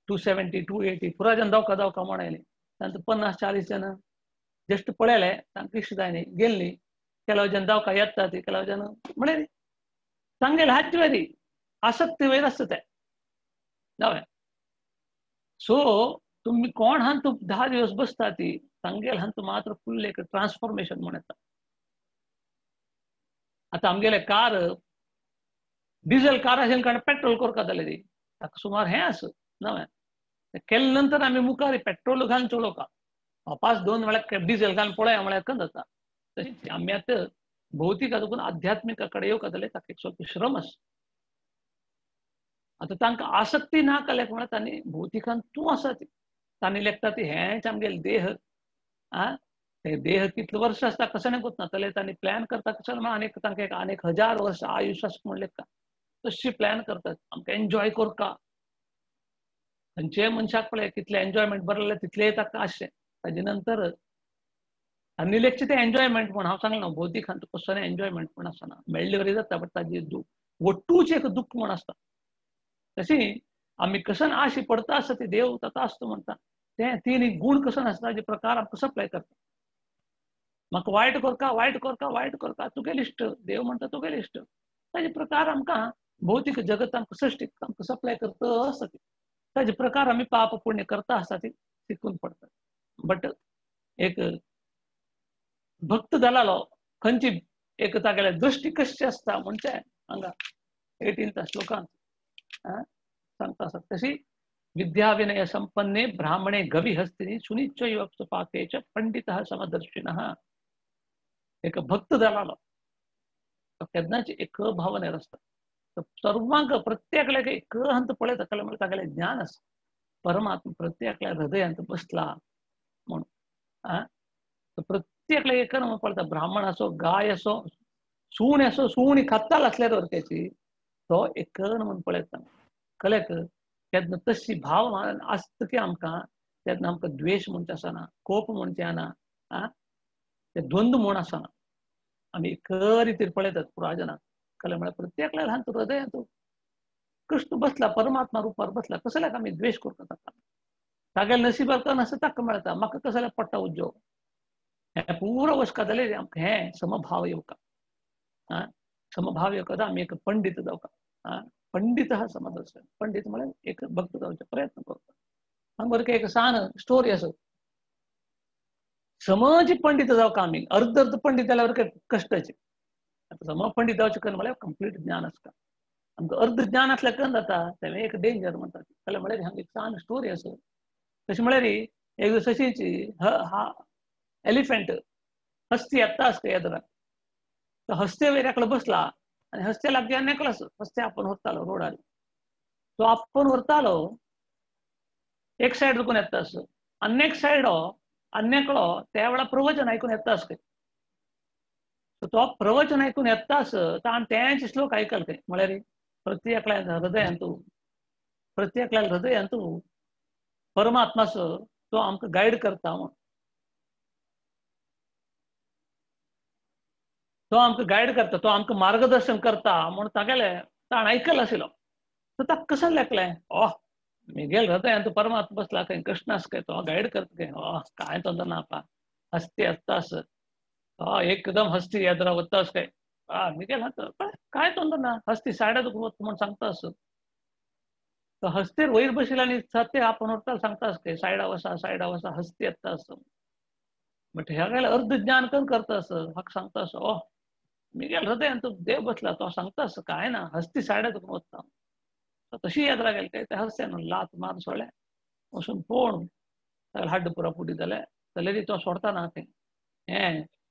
270 280 पुरा जन जावका म्हण आयले तांतूं 50-40 जन जस्ट पळयले तांकां इश्ट जायनी गेल्ली ಕೆಲವು ಜನ जावका येतात ಕೆಲವು जन म्हळ्यार तांगेले हात वेरी आसक्ती वयर आसता जावं. सो तुम्ही कोण हांत 10 दिवस बसता ती तांगेले हांत मात्र फुल्ल एक ट्रान्सफॉर्मेशन म्हण येता. आतां आमगेले कार डिझेल कार आशिल्ले कारण पेट्रोल करता जाल्यार ताका सुमार हें आस नवें केले नंतर आमी मुखार पेट्रोल घालून चलोवका वापास 2 वेळा डिझेल घालून पळया म्हळ्यार खंय जाता. तशी आम्ही आता भौतिक अजून आध्यात्मिकाकडे येऊ कदले ताका एक ಸ್ವಲ್ಪ श्रम आसा आता तांकां आसक्ती ना कल्याक म्हणल्यार तांणी भौतिकान तूं आसा ती तांणी लेखता ती हेंच आमगेले देह आ ते देह कितले वर्ष आसता कसं नाही गोत ना तले तांणी प्लॅन करता कसं मग अनेक हजार वर्ष आयुष्य आसा म्हणलें का तशी प्लॅन करतात आमकां एन्जॉय करता जे मनशाक पळय कितले एन्जॉयमेंट बरले तितले ताका आसचे ताजे नंतर आनी लेखचे ते एन्जॉयमेंट म्हण हांव सांगलें न्हू भौतिकान कसो एन्जॉयमेंट म्हण आसना मेळ्ळी बरी जाता बट ताजी वट्टूच एक दुःख म्हण आसता तशी आम्ही कसन आशी पडता असं ते देव तथा असतो म्हणता ते तीन गुण कसन असता जे प्रकार आमकां सप्लाय करता म्हाका वायट करता तुगेले इश्ट देव म्हणटा तुगेले इश्ट ताजे प्रकार आमकां भौतिक जगत आमकां सृश्टीक आमकां सप्लाय करता आसता ती ताजे प्रकार आमी पाप पुण्य करता आसता ती शिकून पडटा बट एक भक्त जालालो खंयची एक तागेले दृश्टी कशी आसता म्हणजे हांगा 18 श्लोकांत सांगता आसता तशी विद्या विनय संपन्ने ब्राह्मणे गवी हस्तिनी सुनिच्चैव पाके च पंडितः समदर्शिनः एक भक्त जालालो केन्नाची एक भावनेर आसता सर्वांक प्रत्येकल्याक एक हंत पळयता कळ्ळें म्हणल्यार तागेलें ज्ञान आसा परमात्मा प्रत्येकल्या हृदयांत बसला म्हणून प्रत्येकल्या एक पळयता ब्राह्मण असो गाय असो सुणी खाताल आसल्यार वरकेची तो एक म्हणून पळयता कळ्ळें तेन्ना तशी भाव आसता की आमकां तेन्ना आमकां द्वेष म्हणचे आसना कोप म्हणचे आना ते द्वंद्व म्हूण आसना आमी एक रितीन पळयतात पुराजनाक कळ्ळें म्हळ्यार प्रत्येकल्या ल्हान हृदयांत कृष्ण बसला परमात्मा रुपार बसला कसल्याक आमी द्वेष करता ताका तागेले नशिबाक नासता ताका मेळटा म्हाका कसल्याक पडटा उद्योग हे पुरो वचका जाल्यार आमकां हे समभाव येवका समभाव येवका आमी एक पंडित जावका पंडित हा समदर्शन पंडित म्हळ्यार एक भक्त जावचे प्रयत्न करता हांगा बरं एक सान स्टोरी आसा समज पंडित जावका आमी अर्ध पंडित जाल्यार कश्टाचे आता सम पंडित जावचे कन्न म्हळ्यार कंप्लीट ज्ञान आसता आमकां अर्ध ज्ञान आसल्यार कन्न जाता तें एक डेंजर म्हणटा जाल्यार म्हळ्यार हांगा एक सान स्टोरी आसा तशी म्हळ्यार एक दीस अशीची हा एलिफंट हस्ती येता आसता येद्राक तो हस्ते वयर एकलो बसला आनी हस्ते लागीं आनी एकलो हस्ते आपण व्हरतालो रोडार तो आपण व्हरतालो एक सायड दुखून येता आस अन्नेक सायडो अन्नेकलो त्या वेळा प्रवचन आयकून येता आस तो प्रवचन आयकून येता आस आनी तेंच श्लोक आयकल खंय म्हळ्यार प्रत्येकल्या हृदयांत परमात्मा तो आमकां गायड करता म्हण तो आमकां गायड करता तो आमकां मार्गदर्शन करता म्हूण तागेले ताण आयकल आशिल्लो तो ताका कसं लेखलें मिगेल हृदयांत परमात्मा बसला खंय कृष्ण आसा खंय तो गायड करता खंय कांय तोंदर नापा हस्ती येता आस एकदम हस्ती येद्रा वता आस खंय मिगेल कांय तोंदर ना हस्ती सायडा वता म्हूण सांगता आस तो हस्तेर वयर बशिल्लो आनी सत्य आपण व्हरता सांगता आस खंय सायडा वसा हस्ती येता आस बट ह्या गेल्या अर्ध ज्ञान करून करता आस म्हाका सांगता आस मिगेल हृदयांत देव बसला तो सांगता आस कांय ना हस्ती सायडा दुखून वता तशी येद्रा गेले काय त्या हस्त्यान लात मार सोडले वचून पळोवन हाड्ड पुरा फुटी जाल्यार तो सोडता ना खंय हे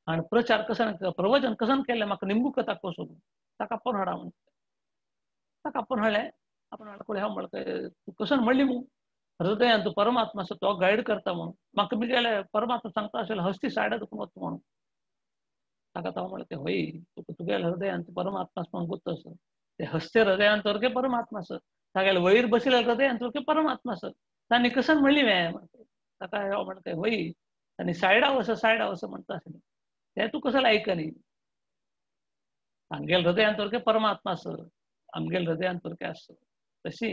आनी प्रचार कसं प्रवचन कसं केलें म्हाका निंबूक ताका वचून ताका आपण हाडा म्हण ताका आपण हाडलें आपण हाडून हांव म्हणलें तूं कसं म्हणली मू हृदयांत परमात्मा आसा तो गायड करता म्हणून म्हाका बी गेले परमात्मा सांगता आशिल्लो हस्ती सायडा दुखून वता म्हणून ताका हांव म्हणलें होय तुगेल्या हृदयांत परमात्मा आसा म्हणून गुर्त आसा ते हस्ते हृदयांत सारके परमात्मा आसा तागेले वयर बशिल्ल्या हृदयांत सारके परमात्मा आसा तांणी कसं म्हणली ताका हांव म्हणलें होय तांणी सायडा वसा म्हणटा आशिल्लें तें तूं कसं आयकनी आमगेल्या हृदयांत सारके परमात्मा आसा आमगेल्या हृदयांत सारके आसा तशी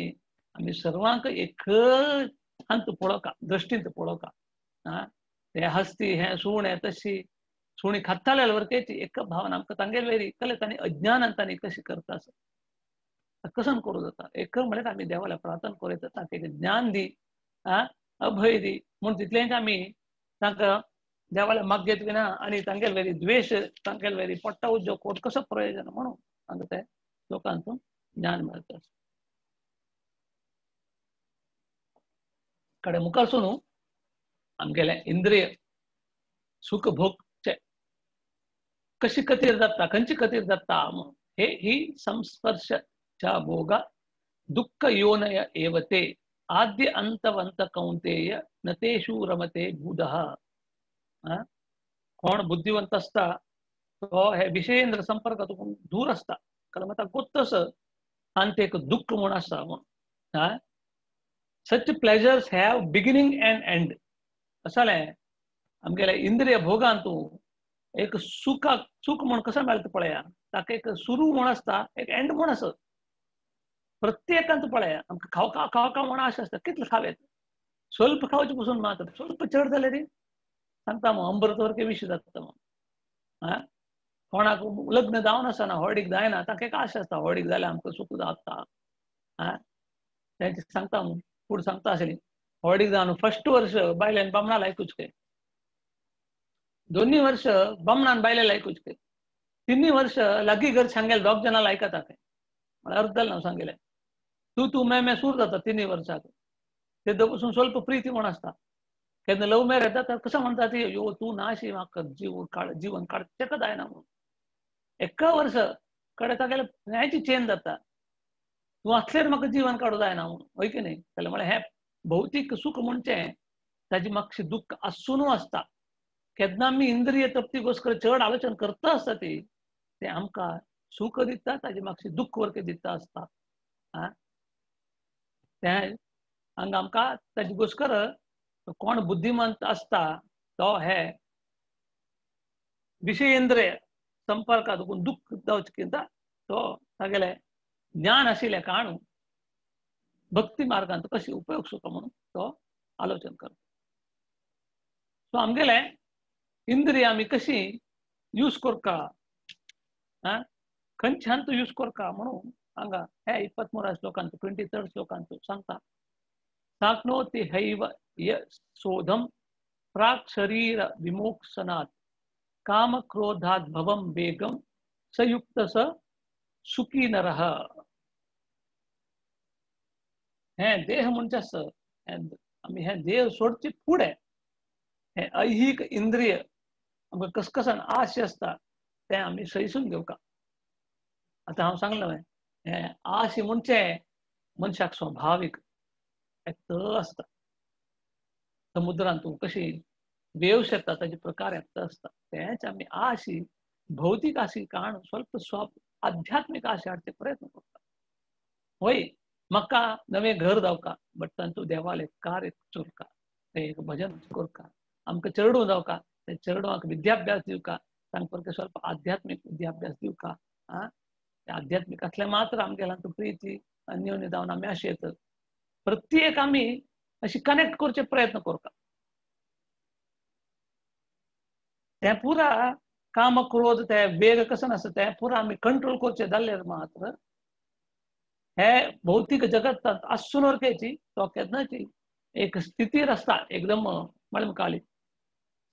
आमी सर्वांक एक हंत पळोवका दृश्टींत पळोवका ते हस्ती हे सूण हे तशी सुणी खाताले वरकेची एक भावना आमकां तांगेले वेरी कळ्ळें तांणी अज्ञानान तांणी कशी करता आसा कसं करूं जाता एक म्हळ्यार आमी देवाला प्रार्थना करूं ताका एक ज्ञान दी अभय दी म्हूण तितलेंच आमी तांकां देवाला मागयत विना आनी तांगेले वेरी द्वेष तांगेले वेरी पडटा उद्योग कोट कसो प्रयोजन म्हणून तांकां ते लोकांतून ज्ञान मेळटा कडेन मुखार सुनू आमगेले इंद्रिय सुख भोगचे कशी कतीर दत्ता खंची कतीर दत्ता हे ही संस्पर्शच्या भोगा दुःख योनय एवते आद्य अंतवंत कौंतेय नतेषु रमते बुधः. कोण बुद्धिवंत असता तो हे विषयेंद्र संपर्कातून दूर असता कारण मग गोत्तस आणि एक दुःख म्हणून असता म्हणून such pleasures have beginning and end असले आमगेल्या इंद्रिय भोगांतू एक सुख म्हणून कसं मेळता पळया ताका एक सुरू म्हण असता एक एंड म्हण असत प्रत्येकांत पळया आमकां खावका खावका म्हण आशा असता कितले खावेत स्वल्प खावचे पसून मात्र स्वल्प चड जाले रे सांगता मग अमृत वरके विषय जाता मग कोणाक लग्न जावन आसना हळडीक जायना ताका एक आशा असता हळडीक जाल्यार आमकां सुख जाता तेंचे सांगता मग पुढे सांगता आसली हळडीक जावन फर्स्ट वर्ष बायल्यान बामणाला ऐकूच काय दोन्ही वर्ष बामणान बायलेला ऐकूच काय तिन्ही वर्ष लागी घर सांगेल दोग जणांना ऐकता काय मला अर्थ जालें हांव सांगेलें तू मैं सूर जाता तिन्ही वर्साक ते पासून स्वल्प प्रीती म्हण आसता केन्ना लव मॅरेज जाता कसं म्हणटा ती यो तू नाशी म्हाका जीवन काड तेका जायना म्हणून एका वर्ष कडे तागेले ह्याची चेंज जाता तू असलेर म्हाका जीवन काडू जायना म्हणून होय की न्ही जाल्यार म्हळ्यार हें भौतीक सुख म्हणचें ताजी मातशी दुःख आसून आसता केन्ना आमी इंद्रिय तृप्ती घोस्कर चड आलोचन करता आसता ती ते आमकां सुख दिता ताजी मातशी दुःख वरके दिता आसता ते हांगा आमकां ताजे घोस्कर कोण बुद्धिमंत असता तो हे विषयेंद्रिय संपर्कात दुःख जावचेकिंत तो तागेले ज्ञान आशिल्ले कारण भक्ती मार्गांत कशी उपयोग सुख म्हणून तो आलोचन करता सो आमगेले इंद्रिय आमी कशी यूज करता खंयच्यान तू यूज करता म्हणून हांगा हे 23 श्लोकांत 23rd श्लोकांत सांगता साक्नोति हैव य शोधम प्राक् शरीर विमोक्षणात् काम क्रोधात् भवम वेगम सयुक्त स सुखी नरः. हे देह म्हणच्यास आमी हे देह सोडचे फुडें हे ऐहिक इंद्रिय आमकां कसकसान आश आसता ते आमी सैसून घेवका. आतां हांव सांगलें हे आश म्हणचे मनशाक स्वाभाविक असता समुद्रांत कशी वेव शेता ताजे प्रकार असता तेच आमी आशी भौतिक आशी कारण स्वल्प आध्यात्मिक आशी हाडचे प्रयत्न करता. होय म्हाका नवे घर जावका बट तांचो देवाले कार्य चोरका ते एक भजन करका आमकां चेडूं जावका ते चेडवाक विद्याभ्यास दिवका तांकां स्वल्प आध्यात्मिक विद्याभ्यास दिवका आध्यात्मिक असले मात्र आमगेला प्रीती अन्योन्य जावन आमी आशेत प्रत्येक आमी अशी कनेक्ट करचे प्रयत्न करता. ते पुरा काम क्रोध ते वेग कसं आसता ते पुरा आमी कंट्रोल करचे जाल्यार मात्र हे भौतिक जगत आसून वरकेची तो केन्नाची एक स्थितीर असता एकदम म्हळ्यार काली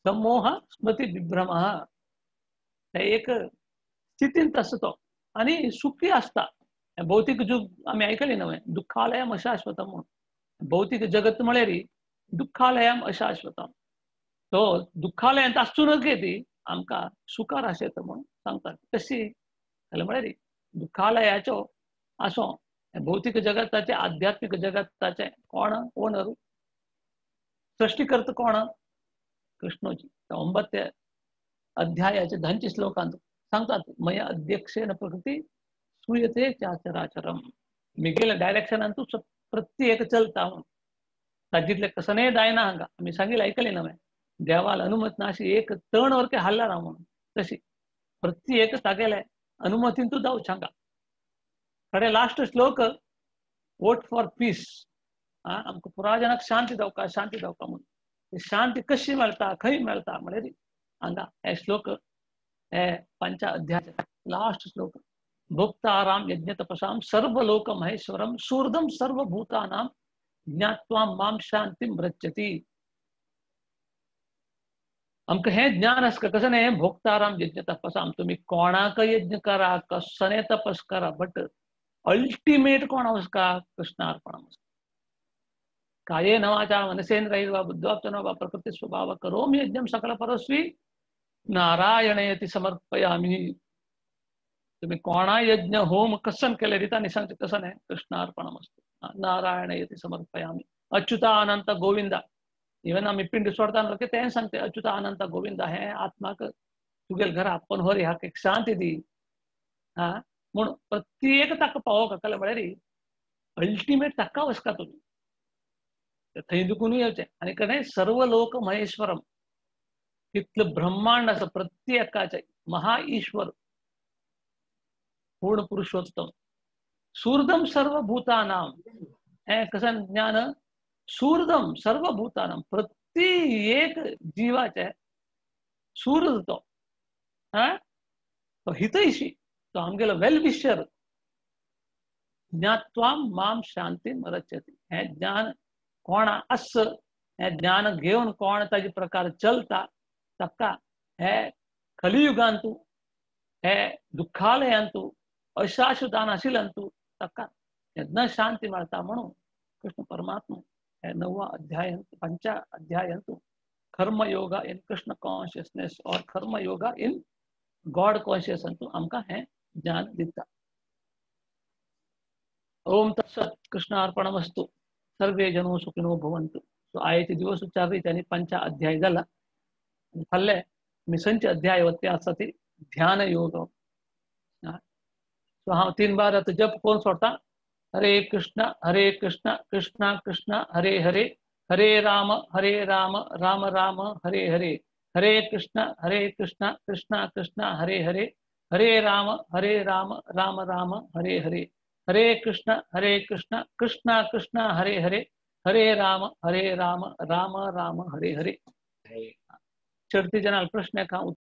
समोह स्मृती विभ्रम ते एक स्थितींत आसता तो आनी सुखी असता. भौतिक जग आमी आयकलें न्हय दुःखालयम अशाश्वतम म्हणून भौतिक जगत म्हळ्यार दुःखालयम अशाश्वतम तो दुःखालयांत आसून ती आमकां सुखार आशेत म्हणून सांगतात. कशी जाल्यार म्हळ्यार दुःखालयाच्यो आसो भौतिक जगताचे आध्यात्मिक जगताचे कोण ओनर सृष्टीकर्ता कोण कृष्णजी 9 अध्यायाचे 10 श्लोकांत सांगतात मया अध्यक्षेन प्रकृती सूयते चाचराचरम मिगेल डायरेक्शनांतू प्रत्येक चलता ताजितले कसने जायना हांगा आमी सांगिल्लें आयकलें न्हय देवाल अनुमत नाशी एक तण वरके हाल्ला राव म्हणून तशी प्रत्येक तागेले अनुमतींतू जावंच हांगा खरे लास्ट श्लोक वोट फॉर पीस आमकां पुराजनाक शांती जावका म्हणून शांती कशी मेळटा खंय मेळटा म्हळ्यार हांगा हे श्लोक हे 5 अध्यायाचे लास्ट श्लोक भोक्ताराम यज्ञ तपसाम सर्वलोक महेश्वरम सूर्धम सर्वभूतानां ज्ञात्वा मां शांतिं रच्यति. आमकां हे ज्ञान आसता कसं न्हय भोक्ताराम यज्ञ तपसाम तुमी कोणाक यज्ञ करा कसने तपस करा बट अल्टिमेट कोण आसता कृष्णार्पणम काये नवाचा मनसेंद्रियैर्वा बुद्ध्यात्मना वा प्रकृती स्वभाव करोमि यज्ञं सकल परस्वी नारायणयती समर्पयामी. तुम्ही कोणा यज्ञ होम कसन केले रितांनी सांगते तसं नाही. कृष्णार्पणमस्तु. नारायणयती समर्पयामी. अच्युता अनंत गोविंदा. इवन आम्ही पिंड सोडताना लोक ते सांगते अच्युता अनंत गोविंदा हे आत्माक तुगेल घर आपण हो ह्या एक शांती दी. हा म्हणून प्रत्येक ताका पावो काकले म्हळ्यार अल्टिमेट ताका वचका तुम्ही थंय दुखून येवचें. आनी कडेन सर्व लोक महेश्वरम तितलं ब्रह्मांड असं प्रत्येकाचे महा ईश्वर पूर्ण पुरुषोत्तम सूर्दम सर्वभूतानाम. हे कसं ज्ञान सूर्दम सर्वभूतानाम प्रत्येक जीवाचे सूर्य तो तो हितैषी तो आमगेलो वेल विशर ज्ञात्वाम माम शांती रचती. हे ज्ञान कोण अस हे ज्ञान घेऊन कोण ताजे प्रकार चलता तक्का हे कलियुगांतू हे दुःखालयांतू अशाश्वतान आशिल्यांतू तक्का न शांती मेळटा. म्हणून कृष्ण परमात्मा हे 9वा अध्याय 5 अध्यायांतू कर्म योगा इन कृष्ण कॉन्शियसनेस और कर्म yoga in God conscious Antu आमकां हे ज्ञान दिता. ओम तत्सत. कृष्णार्पणमस्तु. सर्वे जनो सुखिनो भवन्तु. सो आयचे दिवस उच्चारले त्यांनी 5 अध्याय झाला. फाल्यां मी संच अध्याय वरती आसा ती ध्यान योग. सो हांव 3 बार आता जप कोण सोडता. हरे कृष्ण कृष्ण कृष्ण हरे हरे हरे राम राम राम हरे हरे हरे कृष्ण कृष्ण कृष्ण हरे हरे हरे राम राम राम हरे हरे हरे कृष्ण कृष्ण कृष्ण हरे हरे हरे राम राम राम हरे हरे. चढ़ती जनाल प्रश्न का